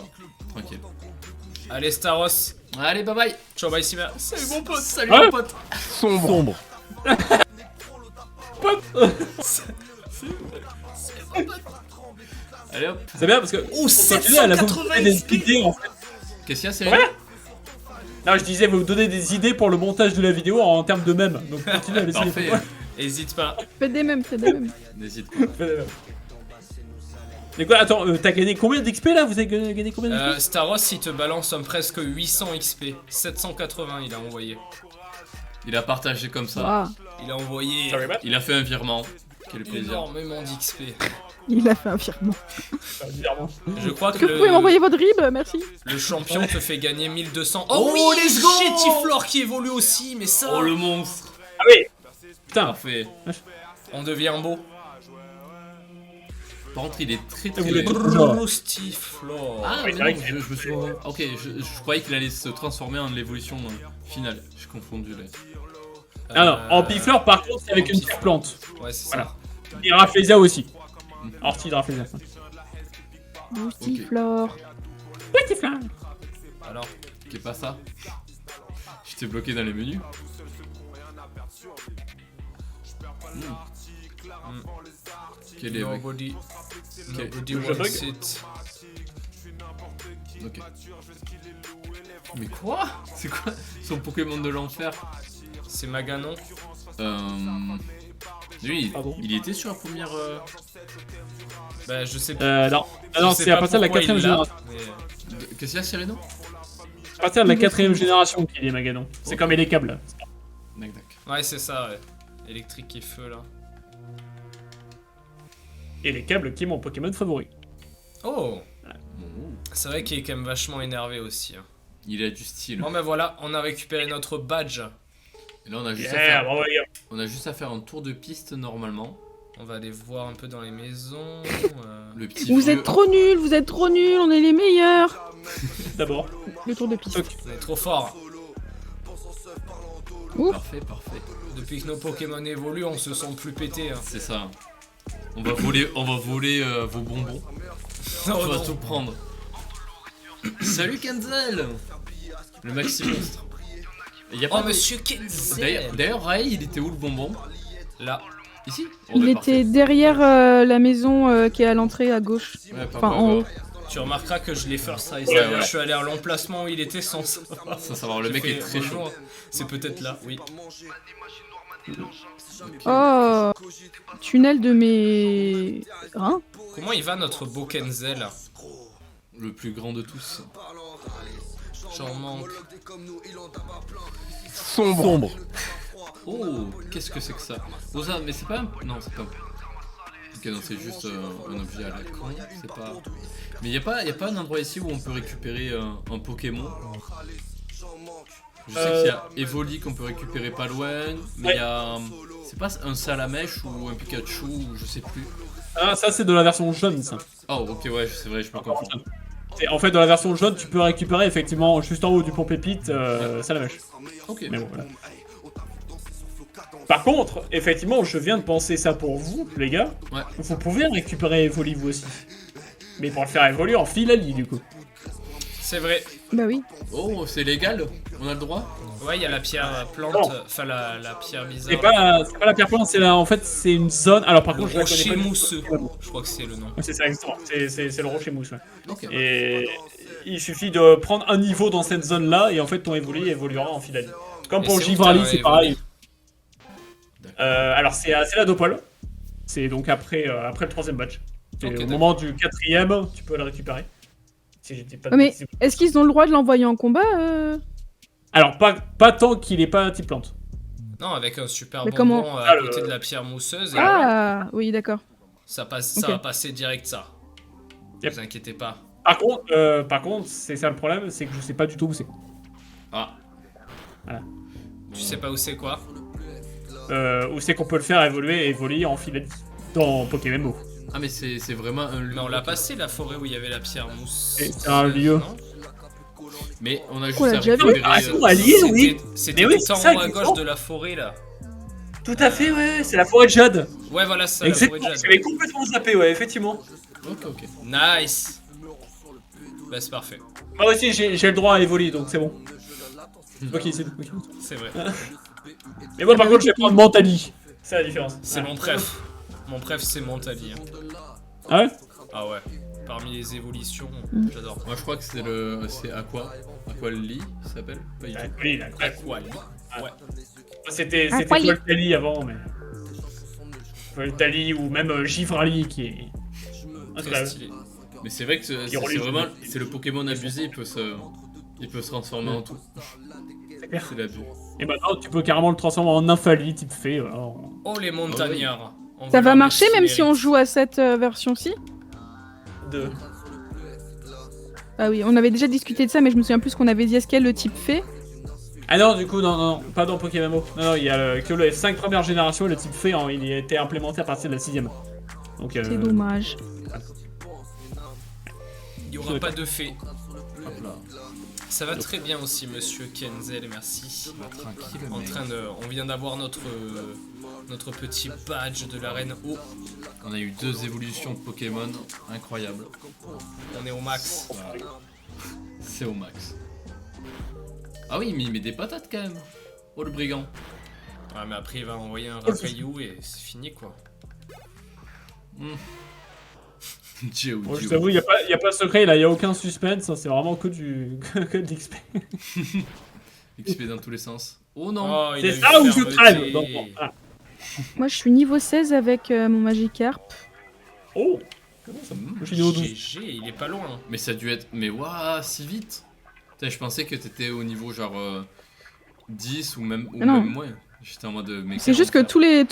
Tranquille. Allez Staros, Allez, bye bye. ciao bye Simer. Salut mon pote, salut Ouais. mon pote. Sombre. Allez hop. C'est bien parce que. Oh, Elle a vous 780 donné des XP. idées en fait. Qu'est-ce qu'il y a, Cyril? Ouais. Non, je disais, vous donnez des idées pour le montage de la vidéo en termes de mèmes. Donc continuez à laisser les Parfait. photos. Hésite pas. Faites des mêmes, faites des mêmes. N'hésite pas. Mais quoi, attends, t'as gagné combien d'XP là? Vous avez gagné combien d'XP? Staros il te balance un presque 800 XP. 780 il a envoyé. Il a partagé comme ça. Waouh. Il a envoyé Il a fait un virement. Quel plaisir. énormément d'XP. Il a fait un virement. Je crois Est-ce que que vous pouvez m'envoyer votre RIB? Merci. le champion te fait gagner 1200. Oh, oui, let's go. Chétiflore qui évolue aussi, mais ça, Oh le monstre. Ah oui. Putain. Parfait. on devient beau. Par contre, il est très Vous très. voulez tout genre. Chétiflore. Ah, Oui, mais c'est vrai non, que- je me suis. Ok, je croyais qu'il allait se transformer en l'évolution finale. J'ai confondu là. Ah non, en pifleur par contre, c'est avec en une pifleur. petite plante. Ouais, c'est Voilà. ça. Et Rafflesia aussi. Ortie de Rafflesia. Boostiflore. Petit flingue. Alors, Qu'est pas ça? J'étais bloqué dans les menus. Quel est mec? nobody Ok. wants it. Ok. Mais quoi? C'est quoi son Pokémon de l'enfer? C'est Maganon. Lui, Ah bon il était sur la première. Bah, je sais Non. Ah non, je sais c'est à pas partir de la pourquoi 4ème il l'a, génération. mais- Qu'est-ce qu'il y a, Cyrino? À partir de la 4ème génération qu'il est Magadon. C'est comme les câbles. Dac, dac. Ouais, c'est ça, ouais. Électrique et feu, là. Et les câbles qui est mon Pokémon favori. Oh, Oh, c'est vrai qu'il est quand même vachement énervé aussi. hein. il a du style. Bon, ben voilà, on a récupéré notre badge. Et là, on a juste, à Yeah, faire... bravo les gars. on a juste à faire un tour de piste normalement. On va aller voir un peu dans les maisons. Le petit Vous vieux- êtes trop nuls, on est les meilleurs. D'abord. Le tour de piste. Ok. On est trop fort. Parfait, parfait. Depuis que nos Pokémon évoluent, on se sent plus pété. Hein. C'est ça. On va voler vos bonbons. Non, On va non. tout prendre. Salut Kenzel. Le maxi monstre. Il y a Oh, pas de- monsieur Kenzel. D'ailleurs, Ray, il était où le bonbon? Là. Ici? Il bah, était parfait. derrière la maison qui est à l'entrée à gauche. Ouais, Enfin, en haut. Tu remarqueras que je l'ai first try. Ouais, ouais. Je suis allé à l'emplacement où il était sans savoir. Sans savoir, le J'ai mec fait, est très chaud. bonjour. C'est peut-être là, oui. Oh, tunnel de mes... Hein? Comment il va notre beau Kenzel? Le plus grand de tous. J'en manque. Sombre. Oh, qu'est-ce que c'est que ça? Oh ça, mais c'est pas un... Non, c'est pas un... Ok, non, c'est juste un objet à la con, c'est pas... Mais y a pas un endroit ici où on peut récupérer un Pokémon? Je sais qu'il y a Evoli qu'on peut récupérer pas loin, mais il y a... C'est pas un Salamèche ou un Pikachu, ou je sais plus. Ah, ça c'est dans la version jaune ça. Oh, ok, ouais, c'est vrai, je peux comprendre. En fait, dans la version jaune, tu peux récupérer effectivement juste en haut du pont pépite ça la vache. Ok. Mais bon, voilà. Par contre, effectivement, je viens de penser ça pour vous, les gars. Ouais. Vous pouvez récupérer Evoli vous aussi. Mais pour le faire évoluer en Filali, du coup. C'est vrai. Bah oui. Oh, c'est légal? On a le droit? Ouais, il y a la pierre plante, Non. enfin la pierre bizarre. C'est pas la pierre plante, en fait, c'est une zone. Alors, par Le contre, je la connais rocher pas du tout. mousseux. Je crois que c'est le nom. C'est ça, exactement. C'est le rocher mousse, ouais. Ok. Et il suffit de prendre un niveau dans cette zone-là, et en fait, ton évoli évoluera en Philalie. Comme Et pour le c'est où Givrali, t'as c'est évolué? pareil. D'accord. Alors, c'est la Dopole. C'est donc après le 3ème match. Et Ok, au d'accord. moment du 4ème, tu peux le récupérer. Si j'étais pas de Ouais, mais bêtises. est-ce qu'ils ont le droit de l'envoyer en combat Alors, pas tant qu'il est pas un type plante. Non, avec un super Mais bonbon comment à côté de la pierre mousseuse. Et Ah, oui, d'accord. ça passe, Ok. ça va passer direct ça. Yep. Vous inquiétez pas. Par contre, c'est ça le problème, c'est que je sais pas du tout où c'est. Ah. Voilà. Tu sais pas où c'est quoi? Où c'est qu'on peut le faire évoluer en Philalie. Dans Pokémon Go. Ah, mais c'est vraiment un lieu. Mais on l'a passé la forêt où il y avait la pierre mousseuse. C'est un lieu. non Mais on a juste On l'a à déjà vu. récupérer. Ah, c'est bon, allié, oui. C'était Mais oui, tout en c'est ça, haut à exactement. gauche de la forêt là. Tout à fait, ouais, c'est la forêt de Jade. Ouais, voilà, c'est ça, la forêt Exactement, de Jade. j'avais complètement zappé, ouais, effectivement. Ok. Nice. Bah, c'est parfait. Moi aussi, j'ai le droit à évoluer, donc c'est bon. Ok, c'est tout. Ok. C'est vrai. Mais moi, par contre, je vais prendre Mentali. C'est la différence. C'est mon préf. Mon préf, c'est Mentali. hein. Ah ouais? Ah ouais. Parmi les évolutions, j'adore. Moi, je crois que c'est Aquali, ça s'appelle? Pas du tout. Oui, d'accord. Aquali. Ouais. C'était Aquali. Voltali avant, mais. Voltali ou même Givrali qui est. Très incroyable. stylé. Mais c'est vrai que c'est relie vraiment. le- C'est le Pokémon abusé, il peut se transformer en tout. clair. C'est l'abus. Et maintenant, tu peux carrément le transformer en Nymphali type fée. Voilà. Oh, les montagnards. On Ça va leur marcher mettre même ce si on mérite. joue à cette version-ci? De... Ah oui, on avait déjà discuté de ça, mais je me souviens plus qu'on avait dit est-ce qu'elle le type fée? Ah non, du coup, non, pas dans Pokémon Go. Non, il y a que les 5 premières générations, le type fée, il a été implémenté à partir de la 6ème. Donc, C'est dommage. Il n'y aura pas de fée. Hop là. Ça va très bien aussi, monsieur Kenzel, merci. Tranquille, En mec. train de, on vient d'avoir notre petit badge de l'arène haut. On a eu 2 évolutions de Pokémon incroyables. On est au max. Voilà. C'est au max. Ah oui, mais il met des patates quand même. Oh le brigand. Ouais, mais après il va envoyer un racaillou et c'est fini quoi. Dieu, Bon, je t'avoue, il n'y a pas de secret, là, il n'y a aucun suspense, hein, c'est vraiment que que de l'XP. XP dans tous les sens. Oh non. Oh, il a C'est eu ça où je fermeté. crève. Donc, bon, voilà. Moi, je suis niveau 16 avec mon Magikarp. Oh, comment ça Mmh. Je suis niveau 12. GG, il est pas loin. Mais ça a dû être. Mais waouh, si vite. Putain, je pensais que t'étais au niveau genre 10 ou même non. moins. J'étais en mode. Mais C'est juste que comment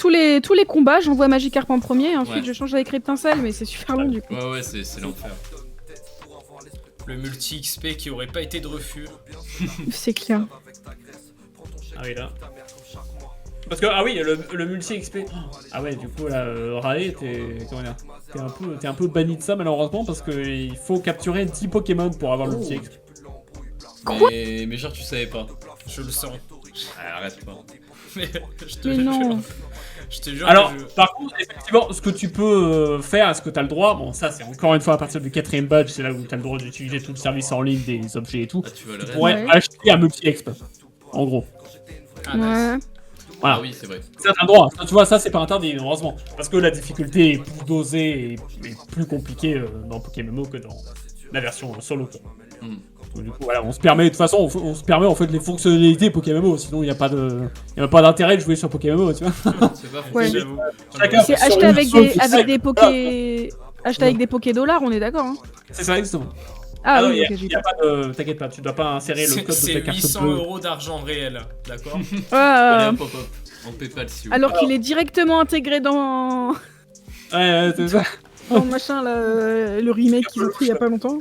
tous les combats, j'envoie Magikarp en premier, et ensuite Ouais. je change avec Reptincelle, mais c'est super long du coup. faire. Ouais, c'est l'enfer. Le multi XP qui aurait pas été de refus. C'est clair. Ah oui, là. Parce que, ah oui, le multi-XP. Ah ouais, du coup, là, Rae, comment dire, t'es un peu banni de ça, malheureusement, parce qu'il faut capturer 10 Pokémon pour avoir le multi-XP. Mais genre, tu savais pas. Je le sens. Ah, arrête pas. Mais je te Mais jure. non. Je te jure. Alors, que je- par contre, effectivement, ce que tu peux faire, ce que t'as le droit, bon, ça, c'est encore une fois à partir du 4ème badge, c'est là où t'as le droit d'utiliser tout le service en ligne, des objets et tout. Ah, tu vas le Tu reste. pourrais Ouais. acheter un multi-XP. En gros. Ah, nice. Ouais. Voilà. Ah oui, c'est vrai. Ça, t'as le droit. Ça, tu vois, ça, c'est pas interdit, heureusement. Parce que la difficulté est plus dosée et plus compliquée dans Pokémon Go que dans la version solo. Quoi. Hmm. Donc, du coup, voilà, on se permet, de toute façon, on se permet en fait les fonctionnalités Pokémon Go, sinon il n'y a pas d'intérêt de jouer sur Pokémon Go, tu vois. C'est pas Ouais. J'avoue. Chacun C'est sur acheté une avec seule avec des site. Poké. Acheté avec des Poké dollars, on est d'accord, hein? C'est ça, exactement. Ah non, oui, y a, ok, j'ai y a pas de. T'inquiète pas, tu dois pas insérer le C'est code de c'est ta carte 800 bleue. € d'argent réel, d'accord? Allez, Ah, hop, hop, hop. En PayPal si vous alors qu'il est directement intégré dans Ouais, c'est ça. le machin là, le remake qu'ils ont fait il y a pas longtemps.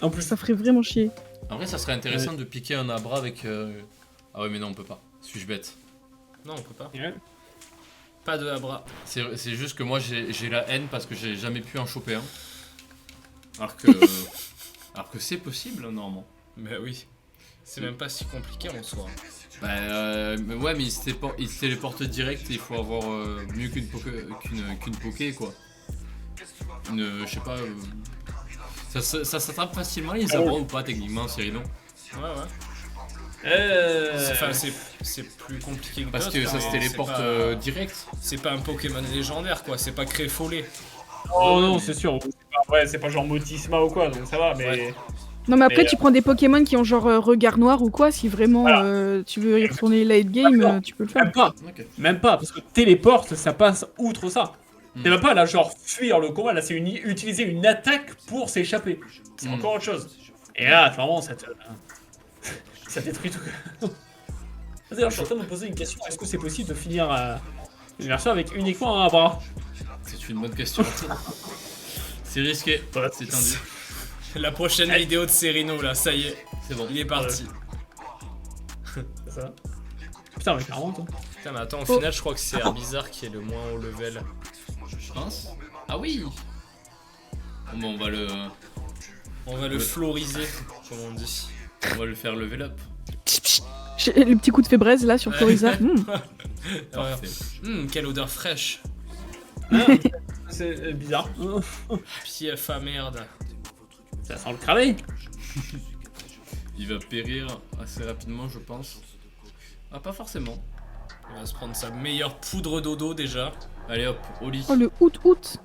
En plus, Ça ferait vraiment chier. En vrai, ça serait intéressant de piquer un Abra avec. Ah ouais, mais non, on peut pas. Suis-je bête? Non, on peut pas. ouais. Pas de Abra. C'est juste que moi j'ai la haine parce que j'ai jamais pu en choper un. Alors que. Alors que c'est possible, normalement. Mais oui. C'est même pas si compliqué en soi. Bah mais ouais, mais il se téléporte direct et il faut avoir mieux qu'une poké quoi. Je sais pas. Ça s'attrape facilement les abras ou pas techniquement, Cyrino? Ouais, ouais. Enfin, c'est plus compliqué que Parce d'autres, que ça mais se téléporte direct. c'est pas un Pokémon légendaire, quoi. C'est pas Créfollet. Oh non, c'est sûr. C'est pas genre Motisma ou quoi, donc ça va, mais. Ouais. Non, mais après, Mais, tu prends des Pokémon qui ont genre regard noir ou quoi, si vraiment tu veux y retourner late game, tu peux le faire. Même pas. Ok. Même pas, parce que téléporte, ça passe outre ça. Hmm. C'est même pas là, genre fuir le combat, là c'est utiliser une attaque pour s'échapper. C'est Hmm. encore autre chose. Et là, vraiment, ça détruit tout. D'ailleurs, je suis en train de me poser une question, est-ce que c'est possible de finir une version avec uniquement un bras? C'est une bonne question. C'est risqué. C'est tendu. La prochaine vidéo de Serino, là, ça y est. C'est bon. Il est parti. C'est ça. Putain, mais clairement, toi. Putain, mais attends, au final, je crois que c'est Herbizarre qui est le moins haut level. Je pense. Ah oui. Bon, On va le floriser, comme on dit. on va le faire level up. Le petit coup de fébraise là sur Florizard. Parfait. Quelle odeur fraîche. C'est bizarre. Pief à merde. Ça sent le cramer. Il va périr assez rapidement, je pense. Ah, pas forcément. Il va se prendre sa meilleure poudre dodo déjà. Allez hop, au lit. Oh, le out.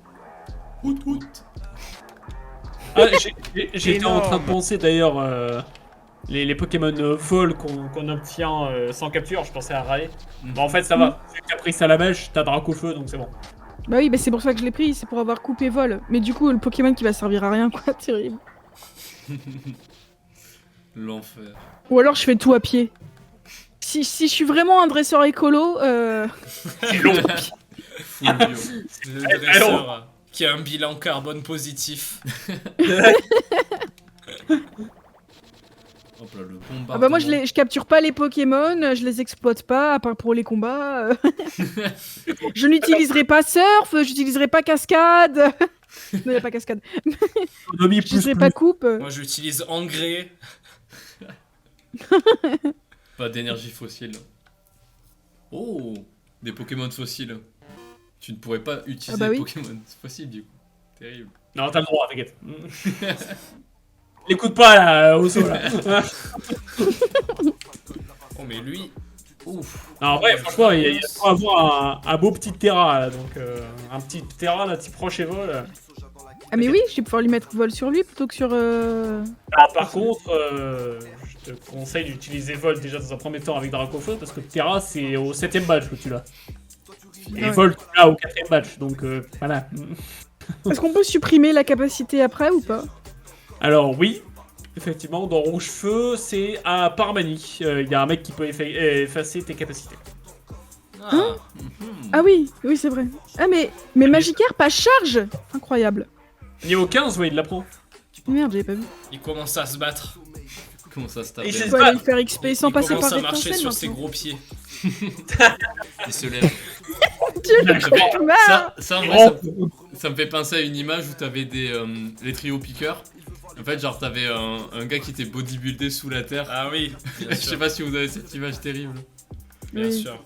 Out. Ah, j'étais en train de penser d'ailleurs les Pokémon vol qu'on obtient sans capture, je pensais à Rae. Bah en fait ça va, vu que t'as pris Salamèche, t'as Dracofeu donc c'est bon. Bah oui, bah c'est pour ça que je l'ai pris, c'est pour avoir coupé vol. Mais du coup, le Pokémon qui va servir à rien, quoi, terrible. L'enfer. Ou alors je fais tout à pied. Si je suis vraiment un dresseur écolo, C'est long. Full bio. Le dresseur qui a un bilan carbone positif. Hop là, le bombardement. ah bah moi je capture pas les Pokémon, je les exploite pas, à part pour les combats. Je n'utiliserai pas surf, j'utiliserai pas cascade. Non, y a pas cascade. J'utiliserai pas coupe. Moi j'utilise engrais. Pas d'énergie fossile. Oh, des Pokémon fossiles. Tu ne pourrais pas utiliser Ah bah oui. des Pokémon fossiles du coup. Terrible. Non, t'as le droit, t'inquiète. L'écoute pas là, au sol là. Oh mais lui. Ouf. Non, en vrai, franchement, il faut avoir un beau petit Terra là, donc un petit Terra là, petit proche et vol. Ah mais oui, je vais pouvoir lui mettre vol sur lui plutôt que sur... Ah, par contre, je te conseille d'utiliser Vol déjà dans un premier temps avec Dracofeu parce que Terra c'est au 7ème badge que tu l'as. Et Ouais. Vol tu l'as au 4ème badge donc voilà. Est-ce qu'on peut supprimer la capacité après ou pas? Alors oui, effectivement, dans Rouge Feu c'est à Parmanie. Il y a un mec qui peut effacer tes capacités. Ah. Ah oui, oui c'est vrai. Ah mais Magikarp pas charge. Incroyable. Niveau 15, ouais, il l'apprend. Merde, j'avais pas vu. Il commence à se battre. Comment ça se tape? Et On je- peut aller faire XP sans Il passer commence par à marcher Étincelle sur ses maintenant. gros pieds. Il se lève. Dieu, le Ça fait- cauchemar. ça, en vrai, ça me fait penser à une image où t'avais les trios piqueurs. En fait, genre, t'avais un gars qui était bodybuildé sous la terre. Ah oui, bien Je sais sûr. pas si vous avez cette image terrible. Bien Oui. sûr.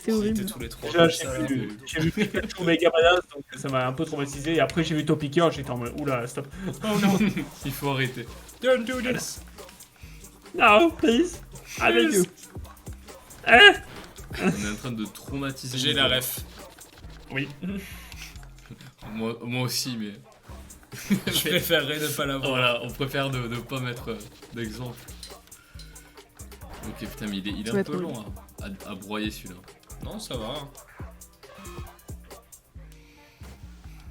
C'est Ils horrible. étaient tous les trois. Déjà, comme ça, là. j'ai vu Pikachu Mega Badass, donc ça m'a un peu traumatisé. Et après, j'ai vu Topiqueur, j'étais en mode oula, stop. Oh non, Il faut arrêter. Don't do this. no, please, I beg you. Hein? On est en train de traumatiser. J'ai nos la enfants. ref. Oui. Moi aussi, mais. Je préférerais ne pas l'avoir. Voilà, on préfère ne pas mettre d'exemple. Ok, putain, mais il est Ça un va peu être long à broyer celui-là. Non, ça va.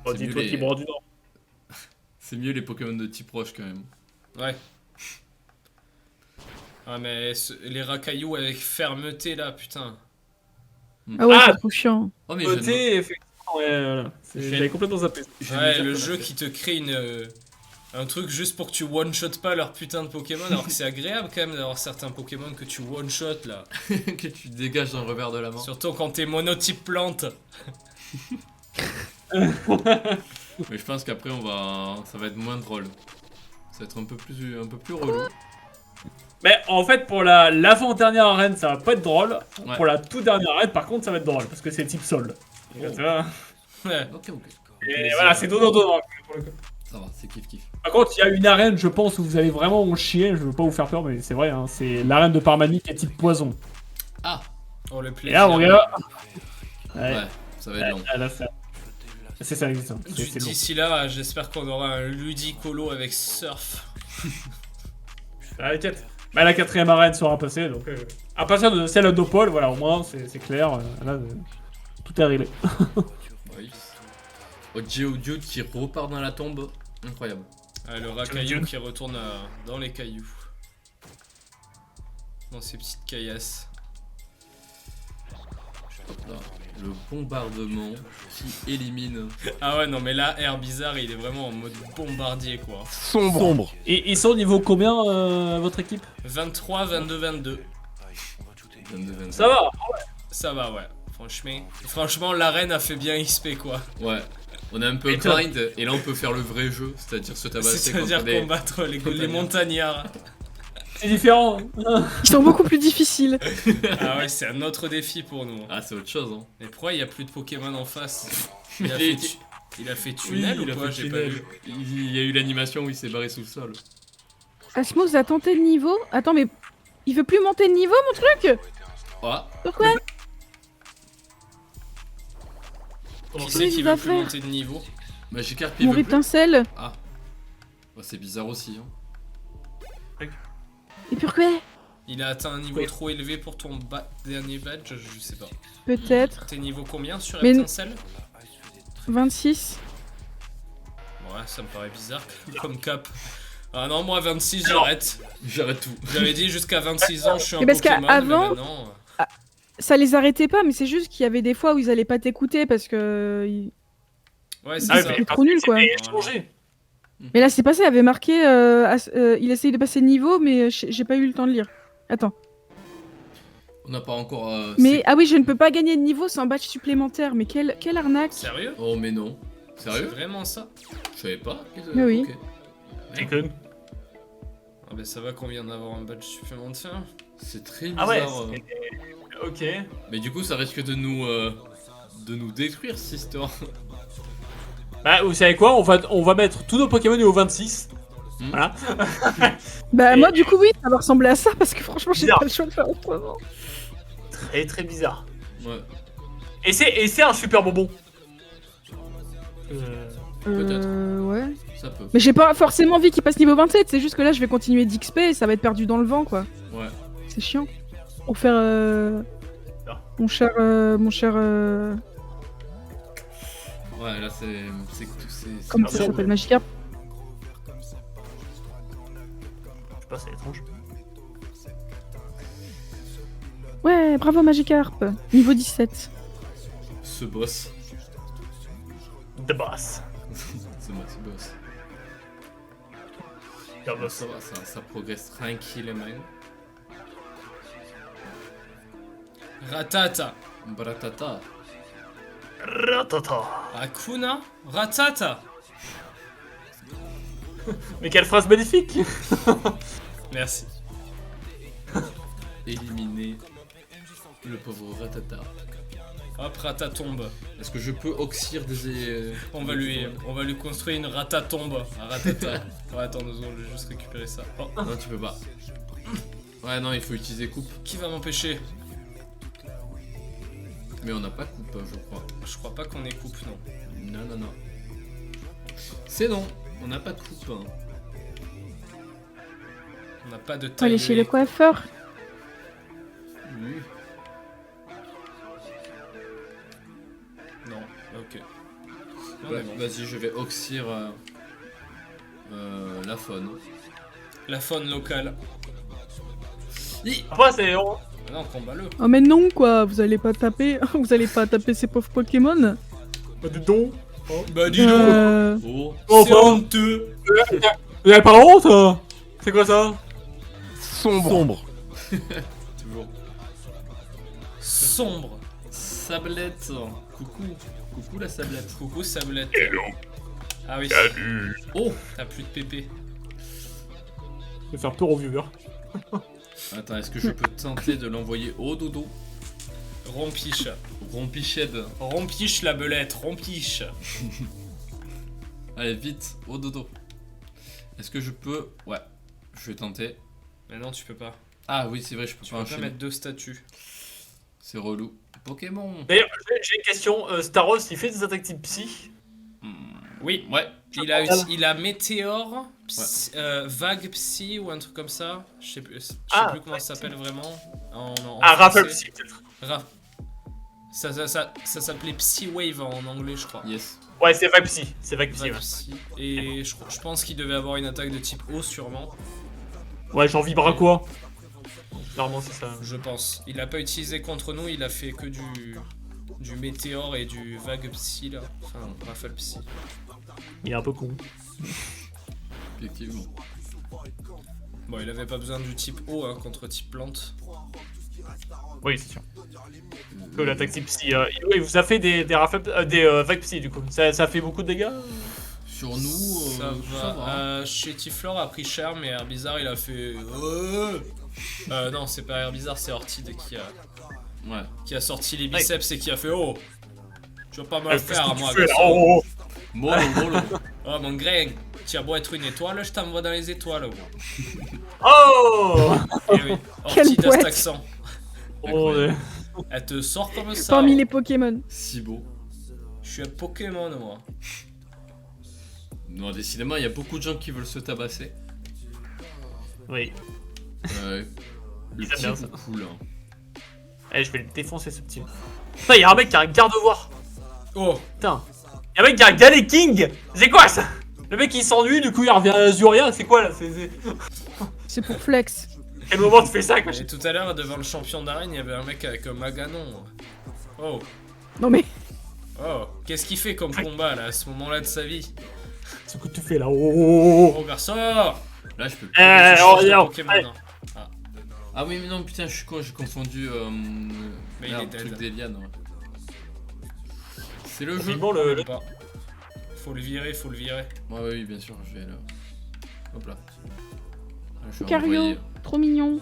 Oh, C'est dis-toi mieux qu'il broie du Nord. C'est mieux les Pokémon de type roche quand même. Ouais. Ah mais les racailloux avec fermeté là, putain. Ah ouais, Ah c'est trop chiant. Oh, mais je viens de- Côté, effectivement, ouais, voilà. J'avais complètement zappé. je viens de Ouais, dire le qu'on a jeu fait- qui te crée un truc juste pour que tu one-shot pas leur putain de Pokémon, alors que c'est agréable quand même d'avoir certains Pokémon que tu one-shot là. que tu dégages d'un revers de la main. Surtout quand t'es monotype plante. Mais je pense qu'après ça va être moins drôle. Ça va être un peu plus relou. Mais en fait, pour l'avant-dernière arène, ça va pas être drôle. Ouais. Pour la toute dernière arène, par contre, ça va être drôle parce que c'est type sol. Oh. Tu vois. Ouais. Ok. Et voilà, c'est donnant pour le coup. Ça va, c'est kiff. Par contre, il y a une arène, je pense, où vous allez vraiment en chier. Je veux pas vous faire peur, mais c'est vrai, hein, c'est l'arène de Parmanie qui est type poison. Ah, Oh, le Et plaisir. là, mon gars. ouais, ça va être long. Là, c'est ça, existe. C'est long. D'ici là, j'espère qu'on aura un ludicolo avec surf. Ah, t'inquiète. Bah, la 4ème arène sera passée, donc à partir de celle de Paul, voilà, au moins c'est clair. Là, tout est réglé. Oui. Geodude qui repart dans la tombe, incroyable. Ah, le racaillou qui retourne dans les cailloux. Dans ces petites caillasses. Hop là, le bombardement qui élimine. Ah ouais, non, mais là, Air Bizarre, il est vraiment en mode bombardier, quoi. Sombre. Et ils sont au niveau combien, votre équipe? 23, 22, 22. 22. Ça va. Ça va, ouais. Franchement, l'arène a fait bien XP, quoi. Ouais, on a un peu grind et là on peut faire le vrai jeu, c'est-à-dire se tabasser C'est-à-dire contre des... combattre les montagnards. C'est différent. Ils sont beaucoup plus difficiles. Ah ouais, c'est un autre défi pour nous. Ah, c'est autre chose, hein. Mais pourquoi il n'y a plus de Pokémon en face? Mais Il a fait tunnel il ou a quoi? fait J'ai tunnel. pas vu. Il y a eu l'animation où il s'est barré sous le sol. Asmos a tenté le niveau. Attends, mais il veut plus monter de niveau, mon truc? Ah, Pourquoi? Qui Qu'est-ce c'est qui qu'il veut va plus faire? monter de niveau? Magikarp il Mon veut plus. étincelle. Ah, bah, c'est bizarre aussi, hein. Et pourquoi? Il a atteint un niveau trop élevé pour ton dernier badge, je sais pas. Peut-être. T'es niveau combien sur Mais étincelle? 26. Ouais, ça me paraît bizarre comme cap. Ah non, moi 26, j'arrête. J'arrête tout. J'avais dit jusqu'à 26 ans, je suis un Mais parce Pokémon, qu'avant- mais maintenant... Ça les arrêtait pas, mais c'est juste qu'il y avait des fois où ils allaient pas t'écouter parce que. Ouais, c'est Ah, ça. mais C'est trop nul, quoi. c'était échangé. Mais là, c'est passé, il avait marqué. Il essayait de passer de niveau, mais j'ai pas eu le temps de lire. Attends. On n'a pas encore... Mais ah oui, je ne peux pas gagner de niveau sans badge supplémentaire. Mais quelle arnaque. Sérieux? Oh mais non. C'est Sérieux? vraiment ça? Je savais pas. Mais oui. Ok. Déconne. Ah bah ça va qu'on vient d'avoir un badge supplémentaire. C'est très Ah ouais. bizarre. Ok. Mais du coup ça risque de nous détruire cette histoire. Bah, vous savez quoi, on va mettre tous nos Pokémon niveau 26. Voilà. Bah, Et- moi, du coup, oui, ça va ressembler à ça parce que franchement, j'ai Bizarre. pas le choix de faire autrement. Très très bizarre. Ouais. Et c'est un super bonbon. Peut-être. Ouais. Ça peut. Mais j'ai pas forcément envie qu'il passe niveau 27, c'est juste que là, je vais continuer d'XP et ça va être perdu dans le vent, quoi. Ouais. C'est chiant. Pour faire. Mon cher. Ouais là c'est Comment pas ça bon. s'appelle, Magikarp? Je sais pas, c'est étrange. Ouais, bravo Magikarp. Niveau 17. Ce boss. The boss. Ce boss. The boss. Ça va, ça progresse tranquillement. Ratata. Bratata. Ratata. Hakuna Ratata. Mais quelle phrase magnifique. Merci. Éliminer le pauvre Ratata. Hop, Ratatombe. Est-ce que je peux oxyre des... On va lui construire une Ratatombe à Ratata. Ouais, attends 2 secondes, je vais juste récupérer ça. Oh, Non tu peux pas. Ouais non il faut utiliser coupe. qui va m'empêcher? Mais on n'a pas coupe je crois. Je crois pas qu'on ait coupe, non. Non. C'est non. On n'a pas de coupe. Hein. On n'a pas de Faut taille. aller chez le coiffeur. Oui. Non, ok. Non, Ouais, mais bon. Vas-y je vais oxyre la faune. La faune locale. Après, c'est. Ah non, combat-le. Oh, mais non, quoi. Vous allez pas taper. Vous allez pas taper ces pauvres Pokémon. Du don. Bah dis donc. Oh. C'est honteux. Vous avez pas honte, hein? C'est quoi ça? Sombre. Toujours. Sombre. Sablette. Coucou la sablette. Coucou Sablette. Ah oui. Oh. T'as plus de pépé. Je vais faire peur aux viewers. Attends, est-ce que je peux tenter de l'envoyer au dodo? Rompiche. Rompiched. Rompiche la belette. Rompiche. Allez, vite, au dodo. Est-ce que je peux... Ouais, je vais tenter. Mais non, tu peux pas. Ah oui, c'est vrai, je peux Tu pas peux pas enchaîner. mettre 2 statues. C'est relou. Pokémon. D'ailleurs, j'ai une question. Staros, il fait des attaques type psy? Oui, Ouais. il a Météore, Vague Psy ou un truc comme ça. Je sais plus comment ça s'appelle vraiment. En Raffle français. psy, peut-être. Ça s'appelait Psy Wave en anglais, je crois. Yes. Ouais, c'est vague psy. C'est vague psy, Vague ouais. Psy. Et je pense qu'il devait avoir une attaque de type O sûrement. Ouais, j'en vibra quoi? Normalement, c'est ça. Je pense. Il a pas utilisé contre nous, il a fait que du Météore et du Vague Psy là. Enfin, Raffle Psy. Il est un peu con. Effectivement. Bon, il avait pas besoin du type O hein, contre type plante. Oui, c'est sûr. Que l'attaque type psy. Oui, vous avez fait des vagues psy du coup. Ça fait beaucoup de dégâts? Sur nous, Ça va. Chez Tiflor a pris cher, mais Herbizarre il a fait. Non, c'est pas Herbizarre, c'est Ortide qui a sorti les biceps et qui a fait oh! Tu vas pas me le faire, moi. Oh, Mollo. Oh, mon grain, tu as beau être une étoile, je t'envoie dans les étoiles. Gros. oh, Eh oui, Quel Ortide a cet poète. accent. oh, Elle te sort comme ça. Parmi oh. les Pokémon. Si beau. Je suis un Pokémon, moi. Non, décidément, il y a beaucoup de gens qui veulent se tabasser. Oui. Le Ils aiment petit bien ça. cool. Hein. Allez, je vais le défoncer ce petit. Putain, y'a un mec qui a un garde-voir. Oh! Putain. Y'a un mec qui a un Galé King. C'est quoi ça? Le mec il s'ennuie, du coup il revient à Azuria. C'est quoi là? C'est pour flex. Quel moment tu fais ça quoi? Et tout à l'heure, devant le champion d'arène, il y avait un mec avec un Maganon. Oh! Non mais, Oh! Qu'est-ce qu'il fait comme combat là, à ce moment-là de sa vie? Ce que tu fais là. Oh. Oh, garçon! Là, je peux. Je change de regarde. Pokémon, Allez. hein. Ah oui, mais non, putain, je suis con, j'ai confondu. Mais il merde, est dead. truc des lianes, ouais. C'est le jeu. Vivement le. Pas. Faut le virer, faut le virer. Ouais, oui, bien sûr, je vais là. Hop là. Là, je vais Cario, envoyer- trop mignon.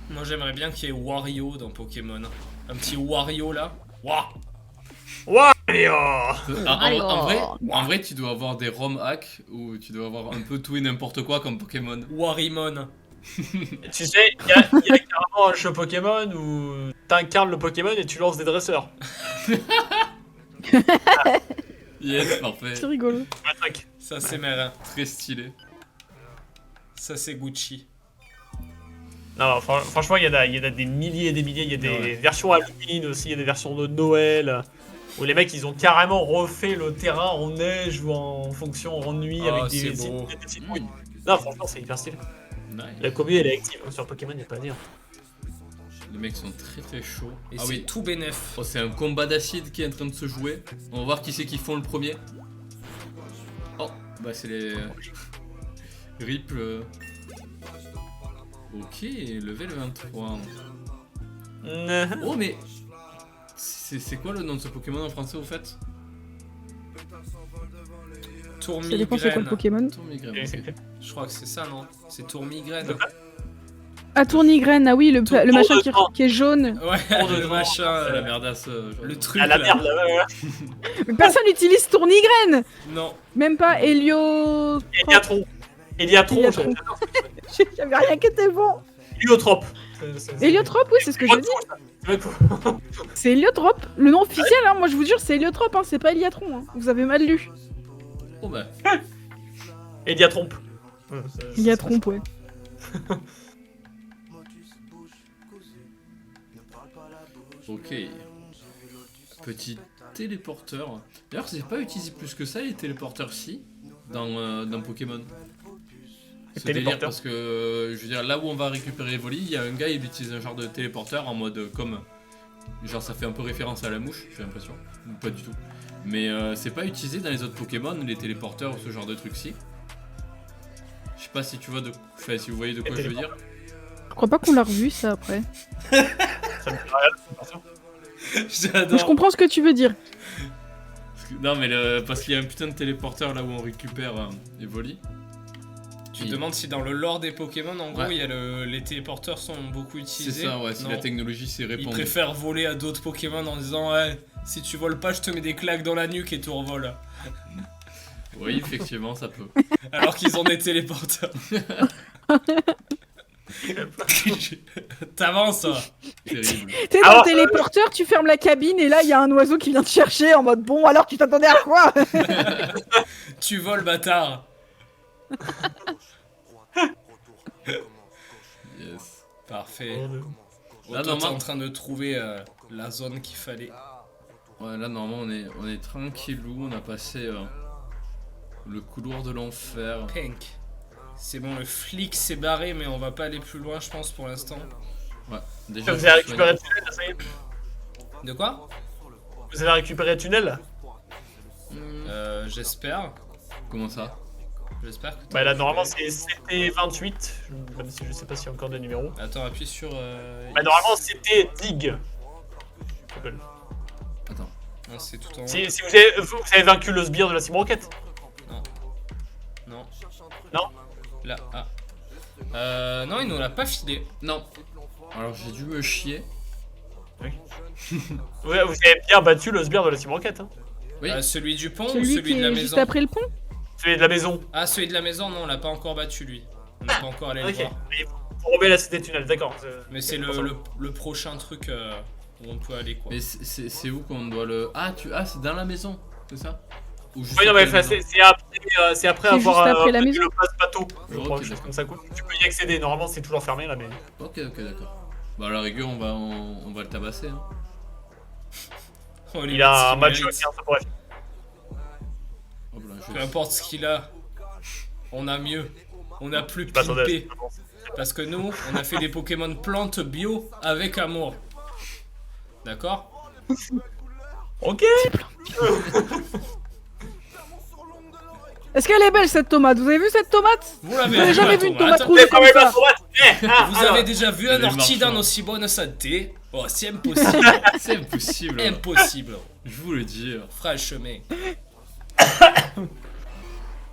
Moi j'aimerais bien qu'il y ait Wario dans Pokémon. Un petit Wario là. Wouah! Wario. En vrai, tu dois avoir des ROM hacks où tu dois avoir un peu tout et n'importe quoi comme Pokémon. Warimon. Tu sais, il y a carrément un jeu Pokémon où t'incarnes le Pokémon et tu lances des dresseurs. Yes, parfait. C'est rigolo. Attaque. Ça c'est marin. Très stylé. Ça c'est Gucci. Non, franchement, il y en a des milliers et des milliers. Il y a des versions Halloween aussi, il y a des versions de Noël. Où les mecs, ils ont carrément refait le terrain en neige ou en fonction en nuit Ah, avec des c'est beau. citrouilles. Non, franchement, c'est hyper stylé. La commu, elle est active sur Pokémon, y'a pas à dire. Les mecs sont très chauds. Et Ah c'est oui, tout bénef. oh, c'est un combat d'acide qui est en train de se jouer. On va voir qui c'est qui font le premier. Oh, bah c'est les Rip. Ok, level 23. Oh mais c'est quoi le nom de ce Pokémon en français au fait? Ça dépend c'est quoi le Tourmigraine. Pokémon. Tourmigraine, ok. Je crois que c'est ça, non? C'est Tourmigraine. Ah, Tournigraine, ah oui, le machin Tour- qui est jaune. Ouais, Tour de le vent. machin. C'est la merdasse. genre. Le truc Ah la là. merde là, ouais. Mais personne n'utilise Tournigraine. Non. Même pas Hélio... Eliatron. Eliatron, Eliatron. J'avais rien qui était bon. Héliotrope. Héliotrope, oui, c'est ce que je dis. C'est Héliotrope. Le nom officiel, hein, moi je vous jure, c'est Héliotrope, hein, c'est pas Eliatron. Hein. Vous avez mal lu. Oh bah. Eliatrompe. Eliatron, ouais. Ok. Petit téléporteur. D'ailleurs, c'est pas utilisé plus que ça les téléporteurs-ci dans Pokémon. Ce délire Téléporteur. parce que je veux dire là où on va récupérer Evoli, il y a un gars il utilise un genre de téléporteur en mode comme genre ça fait un peu référence à la mouche, j'ai l'impression. Ou pas du tout. Mais c'est pas utilisé dans les autres Pokémon, les téléporteurs ou ce genre de trucs-ci. Je sais pas si tu vois enfin, si vous voyez de quoi je veux dire. Je crois pas qu'on l'a revu ça après. Ça me fait rien. Je J'adore. comprends ce que tu veux dire. Non mais parce qu'il y a un putain de téléporteur là où on récupère Evoli. Tu te demandes si dans le lore des Pokémon, en gros, Ouais. il y a les téléporteurs sont beaucoup C'est utilisés. ça, ouais, si Non. la technologie s'est Ils répandue. préfèrent voler à d'autres Pokémon en disant ouais, si tu voles pas, je te mets des claques dans la nuque et tu revoles. Oui, effectivement, ça peut. Alors qu'ils ont des téléporteurs. T'avances. Terrible. T'es dans le téléporteur, tu fermes la cabine et là il y a un oiseau qui vient te chercher en mode bon alors tu t'attendais à quoi? Tu voles, bâtard. Yes. Parfait. Là, Toi, t'es normalement- en train de trouver la zone qu'il fallait. Ouais, là, normalement, on est tranquillou. On a passé le couloir de l'enfer. Pink. C'est bon, le flic s'est barré, mais on va pas aller plus loin, je pense, pour l'instant. Ouais, déjà. Vous avez récupéré le tunnel, ça y est. De quoi? Vous avez récupéré le tunnel? J'espère. Comment ça? J'espère que Bah là, t'as normalement, récupéré. c'était 28. Même si je sais pas s'il y a encore des numéros. Attends, appuie sur. Bah, normalement, c'était Dig. Attends. Non, c'est tout en haut. Si vous avez vaincu le sbire de la Team Rocket. Non. Non. Là, non, il nous l'a pas filé. Non. Alors, j'ai dû me chier. Vous avez bien battu le sbire de la Team Rocket. Hein. Oui. Celui du pont ou Celui celui qui de la est maison? juste après le pont? Celui de la maison. Ah, celui de la maison, non, on l'a pas encore battu lui. On n'est pas encore allé le Ok. voir. Et pour remettre la cité tunnel, d'accord. Mais c'est le prochain truc où on peut aller quoi. Mais c'est où qu'on doit le. Ah, c'est dans la maison, c'est ça? Ou juste Oui, non, mais après la enfin, maison c'est après C'est avoir juste après la vaincu maison. le passe bateau. Je Ok, crois, quelque chose comme ça. Cool. Tu peux y accéder. Normalement, c'est toujours fermé là, mais. Ok, d'accord. Bah, à la rigueur, on va le tabasser. Hein. Oh, les Il a un mecs, match il mérite. aussi, hein, ça pourrait. Hop là, je- Peu importe ce qu'il a, on a mieux. On a plus Pas attendez, pimpé. Parce que nous, on a fait des Pokémon plantes bio avec amour. D'accord? Ok. Est-ce qu'elle est belle cette tomate? Vous avez vu cette tomate? Vous l'avez J'avais jamais vu une tomate Attends, rouge Mais comme quand même, la ça. tomate. Vous avez déjà vu un Elle est orchidée en marchande. aussi bonne santé? Oh, c'est impossible. C'est impossible. Impossible. Je vous le dis. Franchement.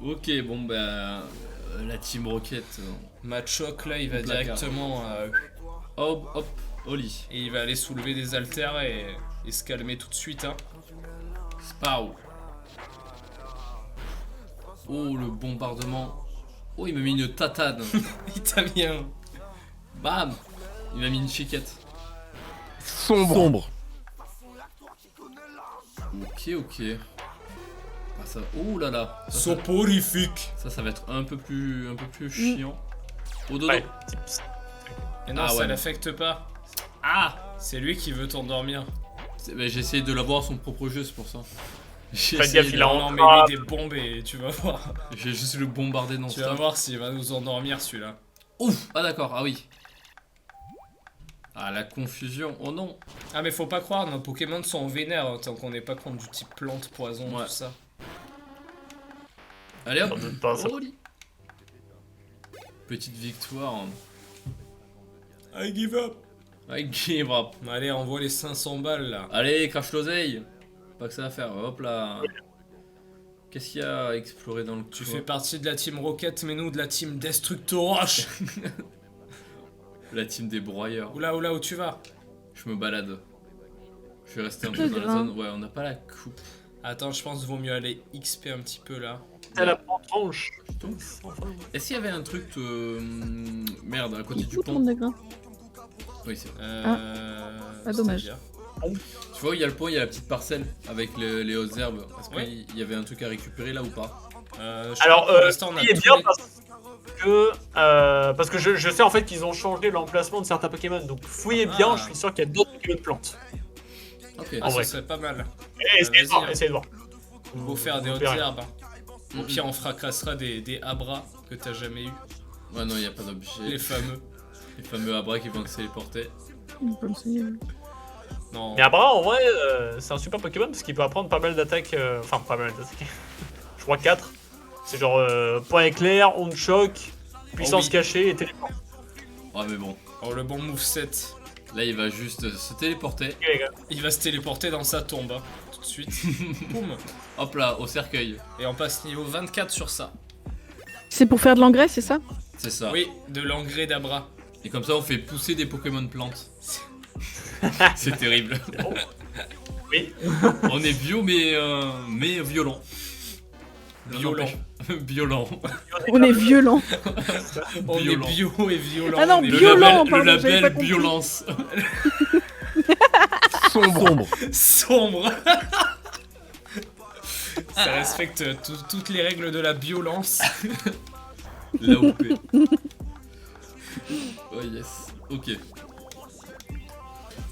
Ok, bon, bah. La Team Rocket. Machoc là, il va Placard. directement Hop, au lit. et il va aller soulever des haltères et se calmer tout de suite. Hein. Sparrow. Oh, le bombardement. Oh, il m'a mis une tatane. Il t'a mis un. Bam. Il m'a mis une chiquette. Sombre. Ok. Ah, ça... Oh là là. Soporifique. Ça va être un peu plus chiant. Au dodo. Ouais. Et non, Ah ça ouais. l'affecte pas. Ah, c'est lui qui veut t'endormir. Bah, j'ai essayé de l'avoir son propre jeu, c'est pour ça. J'ai Fais essayé gaffe, de- il a Non, mais encore- lui des bombes et tu vas voir. J'ai juste le bombarder non Tu vas stop. voir s'il va nous endormir celui-là. Ouf. Ah d'accord, ah oui. Ah la confusion, oh non. Ah mais faut pas croire, nos Pokémon sont vénères hein, tant qu'on n'est pas contre du type plante, poison, Ouais. tout ça. Allez hop. J'en doute pas, ça. Au lit. Petite victoire. I give up. I give up. Allez, envoie les 500 balles là. Allez, crache l'oseille. Pas que ça à faire, hop là. Qu'est-ce qu'il y a à explorer dans le Tu couloir fais partie de la team Rocket, mais nous de la team Destructoroche. La team des broyeurs. Oula, où tu vas? Je me balade. Je vais rester un Le peu dans la grain. zone. Ouais, on n'a pas la coupe. Attends, je pense qu'il vaut mieux aller XP un petit peu là. Elle a pas tranche. Est-ce qu'il y avait un truc merde à côté Il du fout pont? mon grain. Oui, c'est vrai. Ah, dommage. c'est-à-dire Tu vois où il y a le pont, il y a la petite parcelle avec les hautes herbes. Est-ce Ouais. qu'il y avait un truc à récupérer là ou pas? Alors, pour l'instant, on a il est tous bien les- parce que je sais en fait qu'ils ont changé l'emplacement de certains Pokémon. Donc fouillez bien, Ah. je suis sûr qu'il y a d'autres Pokémon de plantes. Ok. Ah, En ce vrai. serait pas mal. Essayez vas-y, de voir, hein. essayez de voir. On va faire des Vous hautes verrez. herbes. Au pire, on fracassera des abras que t'as jamais eu. Ouais, non, il n'y a pas d'objet. Les fameux. Les fameux abras qui vont se téléporter. Comme ça, Non. Mais Abra, en vrai, c'est un super Pokémon parce qu'il peut apprendre pas mal d'attaques. Enfin, pas mal d'attaques. Je crois 4. C'est genre point éclair, onde choc, puissance oui. cachée et téléport. Ouais, mais bon. Oh, le bon moveset. Là, il va juste se téléporter. Ok, les gars. Il va se téléporter dans sa tombe. Hein, tout de suite. Boum. Hop là, au cercueil. Et on passe niveau 24 sur ça. C'est pour faire de l'engrais, c'est ça? C'est ça. Oui, de l'engrais d'Abra. Et comme ça, on fait pousser des Pokémon plantes. C'est terrible. Oui. On est bio, mais violent. Violent. Violent. On est violent. On est Violent. bio et violent. Ah non, on est Le Violent, label, pardon, le j'avais label pas compris. violence. Sombre. sombre. Ça respecte toutes les règles de la violence. L'AOP. Oh yes. Ok.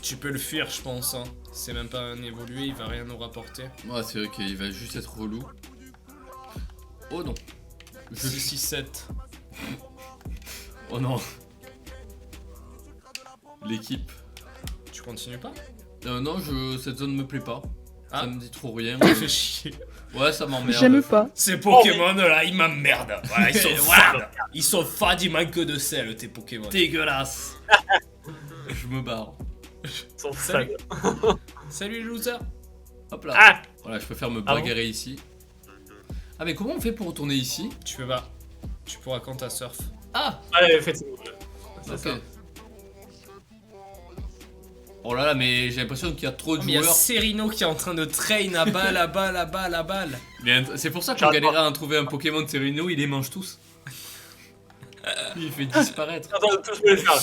Tu peux le fuir, je pense. Hein. C'est même pas un évolué, il va rien nous rapporter. Ouais, c'est vrai qu'il va juste être relou. Oh non. 6-6-7. Oh non. L'équipe. Tu continues pas? Non, cette zone me plaît pas. Ah. Ça me dit trop rien. Ça fait chier. Ouais, ça m'emmerde. J'aime pas. Ces Pokémon là, ils m'emmerdent. Voilà, ils sont fades. Ils sont fades, ils manquent de sel, tes Pokémon. Dégueulasse. Je me barre. Son Salut. fade. Salut loser. Hop là. Ah Voilà, je préfère me Ah bon bagarrer ici. Ah, mais comment on fait pour retourner ici? Tu peux pas. Tu pourras quand t'as surf. Ah, Ouais, effectivement. C'est ok. ça. Oh là là, mais j'ai l'impression qu'il y a trop de Mais il y a joueurs. Serino qui est en train de train à balle, à balle, à balle, à balle. Mais c'est pour ça qu'on J'adore. galérait à en trouver un Pokémon de Serino, il les mange tous. Il fait disparaître. Attends, tout ce que je voulais faire.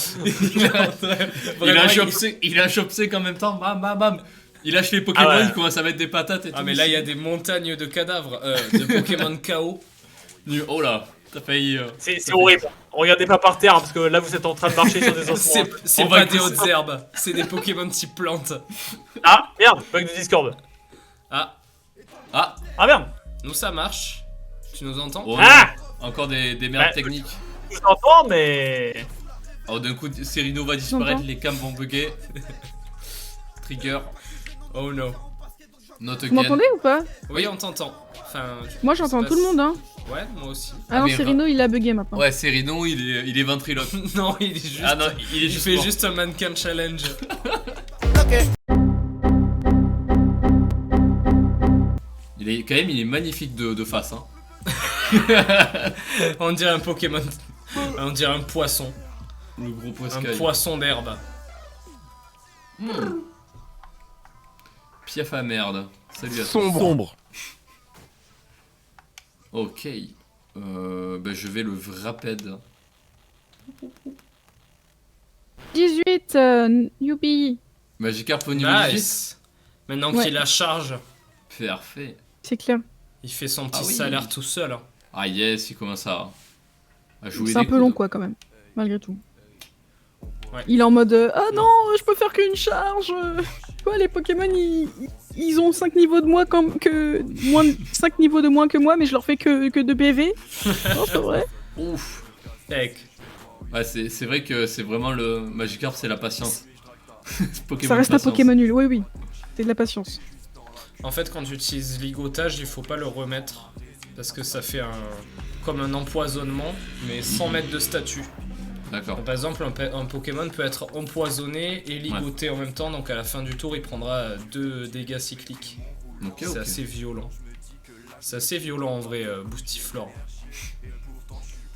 Il a Chopsec en même temps, bam bam bam. Il lâche les Pokémon, Ah ouais. il commence à mettre des patates et tout. Ah mais là il y a des montagnes de cadavres, de Pokémon KO. Oh là, t'as failli. C'est horrible. Regardez pas par terre, parce que là vous êtes en train de marcher sur des ossements. C'est On va pas des pousser. hautes herbes, c'est des Pokémon type plante. Ah, merde, bug de Discord. Ah, Ah, Ah merde. nous ça marche. Tu nous entends? oh Ah non. Encore des merdes Ouais. techniques. Je t'entends, mais... Alors d'un coup, Serino va disparaître, J'entends. les cams vont bugger. Trigger, Oh no. not Vous again. m'entendez ou pas? Oui on t'entend. Enfin, Moi j'entends tout le monde, hein. Ouais, moi aussi. Ah non, mais Serino il a bugué maintenant. Ouais, Serino, il est ventriloque. Non, il est juste. Ah non, il est il juste fait mort. juste un mannequin challenge. Il est magnifique de face, hein. On dirait un Pokémon. On dirait un poisson. Le gros Un poiscaille. poisson d'herbe. Piaf à merde. Salut à toi. Sombre. Ok. Bah, je vais le rapide. 18, youpi. Magikarp au niveau 18. Nice. Maintenant Ouais. qu'il la charge, Parfait. C'est clair. il fait son petit Ah oui. salaire tout seul. Hein. Ah yes, il commence à jouer C'est un des peu coudes. long quoi quand même, malgré tout. Ouais. Il est en mode ah non, je peux faire qu'une charge. Tu vois, les Pokémon ils ont 5 niveaux de moins que moins 5 niveaux de moins que moi, mais je leur fais que 2 PV. Non, c'est vrai. Ouf. Mec, Ouais, c'est vrai que c'est vraiment le Magikarp, c'est la patience. Pokémon Ça reste un patience. Pokémon nul. Oui oui. C'est de la patience. en fait, quand tu utilises ligotage, il faut pas le remettre. Parce que ça fait comme un empoisonnement, mais sans mettre de statut. D'accord. Donc, par exemple, un Pokémon peut être empoisonné et ligoté en même temps, donc à la fin du tour, il prendra 2 dégâts cycliques. Ok, C'est ok. assez violent. C'est assez violent en vrai, Boostiflore.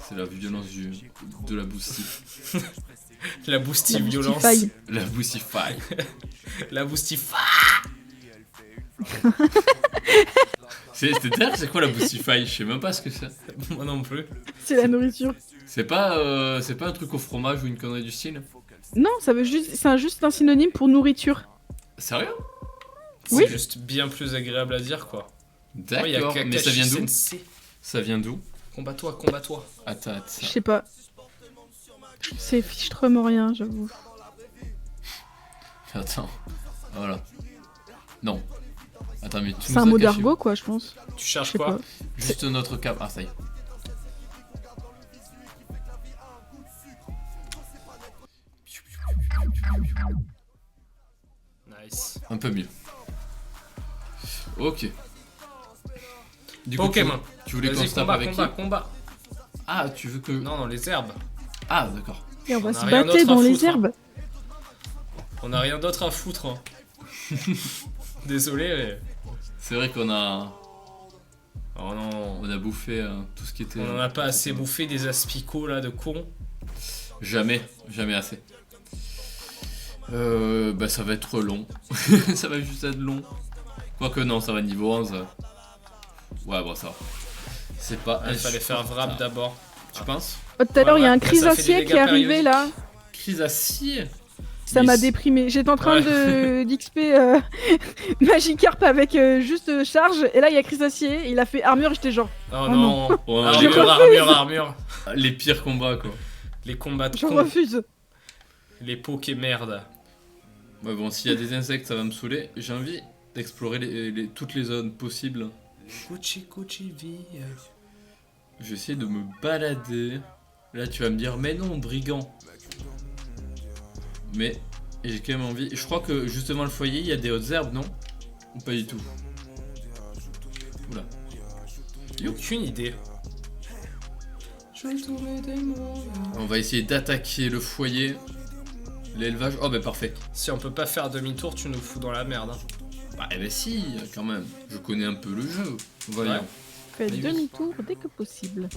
C'est la violence de la Boosty. La La Boosty-violence. Boostify. La Boostify. La Boostify. C'est quoi la Boostify? Je sais même pas ce que c'est. Moi non plus. C'est la nourriture. C'est pas un truc au fromage ou une connerie du style? Non, ça veut juste, c'est juste un synonyme pour nourriture. Sérieux? Oui. C'est juste bien plus agréable à dire quoi. D'accord, Ouais, y a mais ça vient d'où? Kakashi-sensei. Ça vient d'où? Combat-toi, combat-toi. Attends. Je sais pas. C'est fichtrement rien, j'avoue. Attends. Voilà. Non. Attends, mais tu C'est nous un as mot caché d'argot quoi, je pense. Tu Je cherches sais quoi? pas. juste notre cap. Ah, ça y est. Nice. Un peu mieux. Ok. Du coup, Pokémon. tu voulais qu'on Vas-y, se tape combat, avec combat, qui? combat. Ah, tu veux que... Non, dans les herbes. Ah, d'accord. Et on va On a se rien battre d'autre à dans les foutre, hein. herbes. On a rien d'autre à foutre. Hein. Désolé, mais... C'est vrai qu'on a... Oh non. On a bouffé tout ce qui était... On en a pas assez bouffé des aspicots là de cons. Jamais assez. Bah ça va être long. Ça va juste être long. Quoique non, ça va niveau 11. Ouais, bon ça va. C'est pas... Il fallait faire Vrap d'abord. Tu penses? Oh, tout à l'heure, il y a un ça fait des Chrysacier dégâts qui est arrivé là. Crise acier. Ça m'a déprimé. J'étais en train d'XP Magikarp avec juste charge. Et là, il y a Chrysacier. Il a fait armure. J'étais genre. Oh non. Ouais, Armure. les pires combats quoi. Les combats de Je cons. refuse. Les Poké merde. Ouais bon, s'il y a des insectes, ça va me saouler. J'ai envie d'explorer toutes les zones possibles. Gucci vie. Je vais essayer de me balader. Là, tu vas me dire, mais non, brigand. Mais j'ai quand même envie. Je crois que juste devant le foyer, il y a des hautes herbes, non? Ou pas du tout? Oula. Aucune idée. On va essayer d'attaquer le foyer. L'élevage. Oh, bah parfait. Si on peut pas faire demi-tour, tu nous fous dans la merde. Bah, eh ben si, quand même. Je connais un peu le jeu. Voyons. Ouais. Faites Oui. demi-tour dès que possible.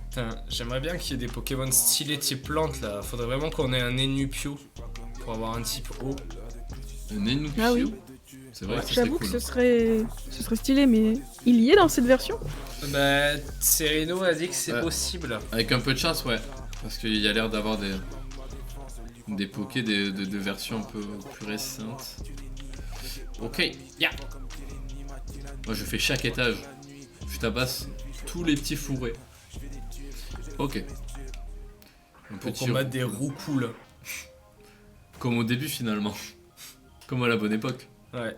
Putain, j'aimerais bien qu'il y ait des Pokémon stylés type plante là. Faudrait vraiment qu'on ait un Enupio pour avoir un type eau. Un Enupio. Ah oui. C'est vrai que ça J'avoue serait que cool. ce serait stylé, mais il y est dans cette version. Bah, Sereno a dit que c'est Ouais. possible. Avec un peu de chance, ouais. Parce qu'il y a l'air d'avoir des pokés de versions un peu plus récentes. Ok, yeah. Moi je fais chaque étage. Je tabasse tous les petits fourrés. Ok. Un Pour petit combattre des roucoules. comme au début finalement. Comme à la bonne époque. Ouais.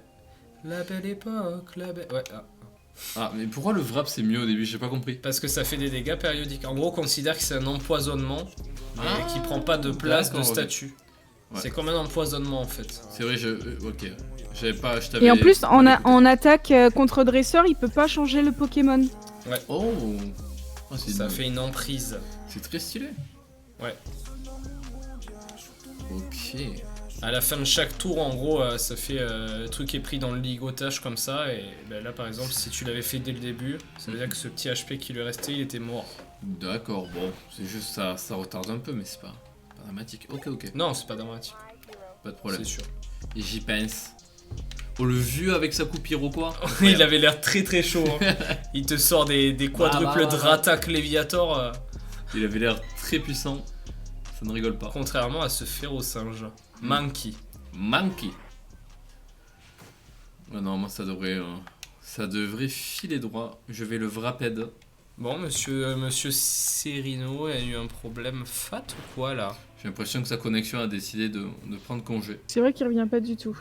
La belle époque, la belle... Ouais, ah. Ah, mais pourquoi le Vrap c'est mieux au début? J'ai pas compris. Parce que ça fait des dégâts périodiques. En gros, considère que c'est un empoisonnement, mais qui prend pas de place de d'accord, ok. statut. Ouais. C'est comme un empoisonnement en fait. C'est vrai, ok. J'avais pas. Je t'avais. Et en plus, en attaque contre dresseur, il peut pas changer le Pokémon. Oh, oh Ça fait une emprise. C'est très stylé. Ouais. Ok. À la fin de chaque tour, en gros, ça fait le truc est pris dans le ligotage comme ça. Et ben là, par exemple, si tu l'avais fait dès le début, ça veut dire que ce petit HP qui lui restait, il était mort. D'accord, bon. C'est juste ça retarde un peu, mais c'est pas dramatique. Ok. Non, c'est pas dramatique. Pas de problème. C'est sûr. Et j'y pense. Oh, le vieux avec sa coupe Iroquois. Il avait l'air très chaud. Hein. Il te sort des quadruples bah. Dratak Léviator. Il avait l'air très puissant. Ça ne rigole pas. Contrairement à ce féro-singe. Monkey. Monkey. Ah non, moi ça devrait filer droit. Je vais le Vraped. Bon, monsieur Serino a eu un problème fat ou quoi là? J'ai l'impression que sa connexion a décidé de prendre congé. C'est vrai qu'il revient pas du tout.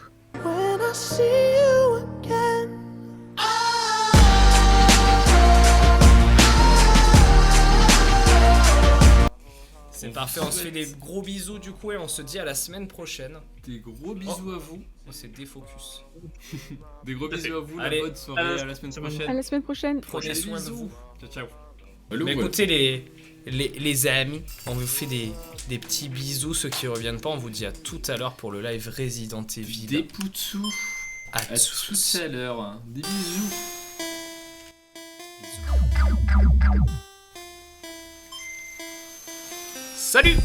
C'est parfait, on se fait des gros bisous du coup et on se dit à la semaine prochaine. Des gros bisous à vous. On s'est défocus. Des gros bisous à vous. Allez, la bonne soirée. À la semaine prochaine. À la semaine prochaine. Prenez soin de vous. Ciao. Mais écoutez les amis, on vous fait des petits bisous. Ceux qui reviennent pas, on vous dit à tout à l'heure pour le live Resident Evil. Des poutsous. À À tout à l'heure. Des bisous. Salut!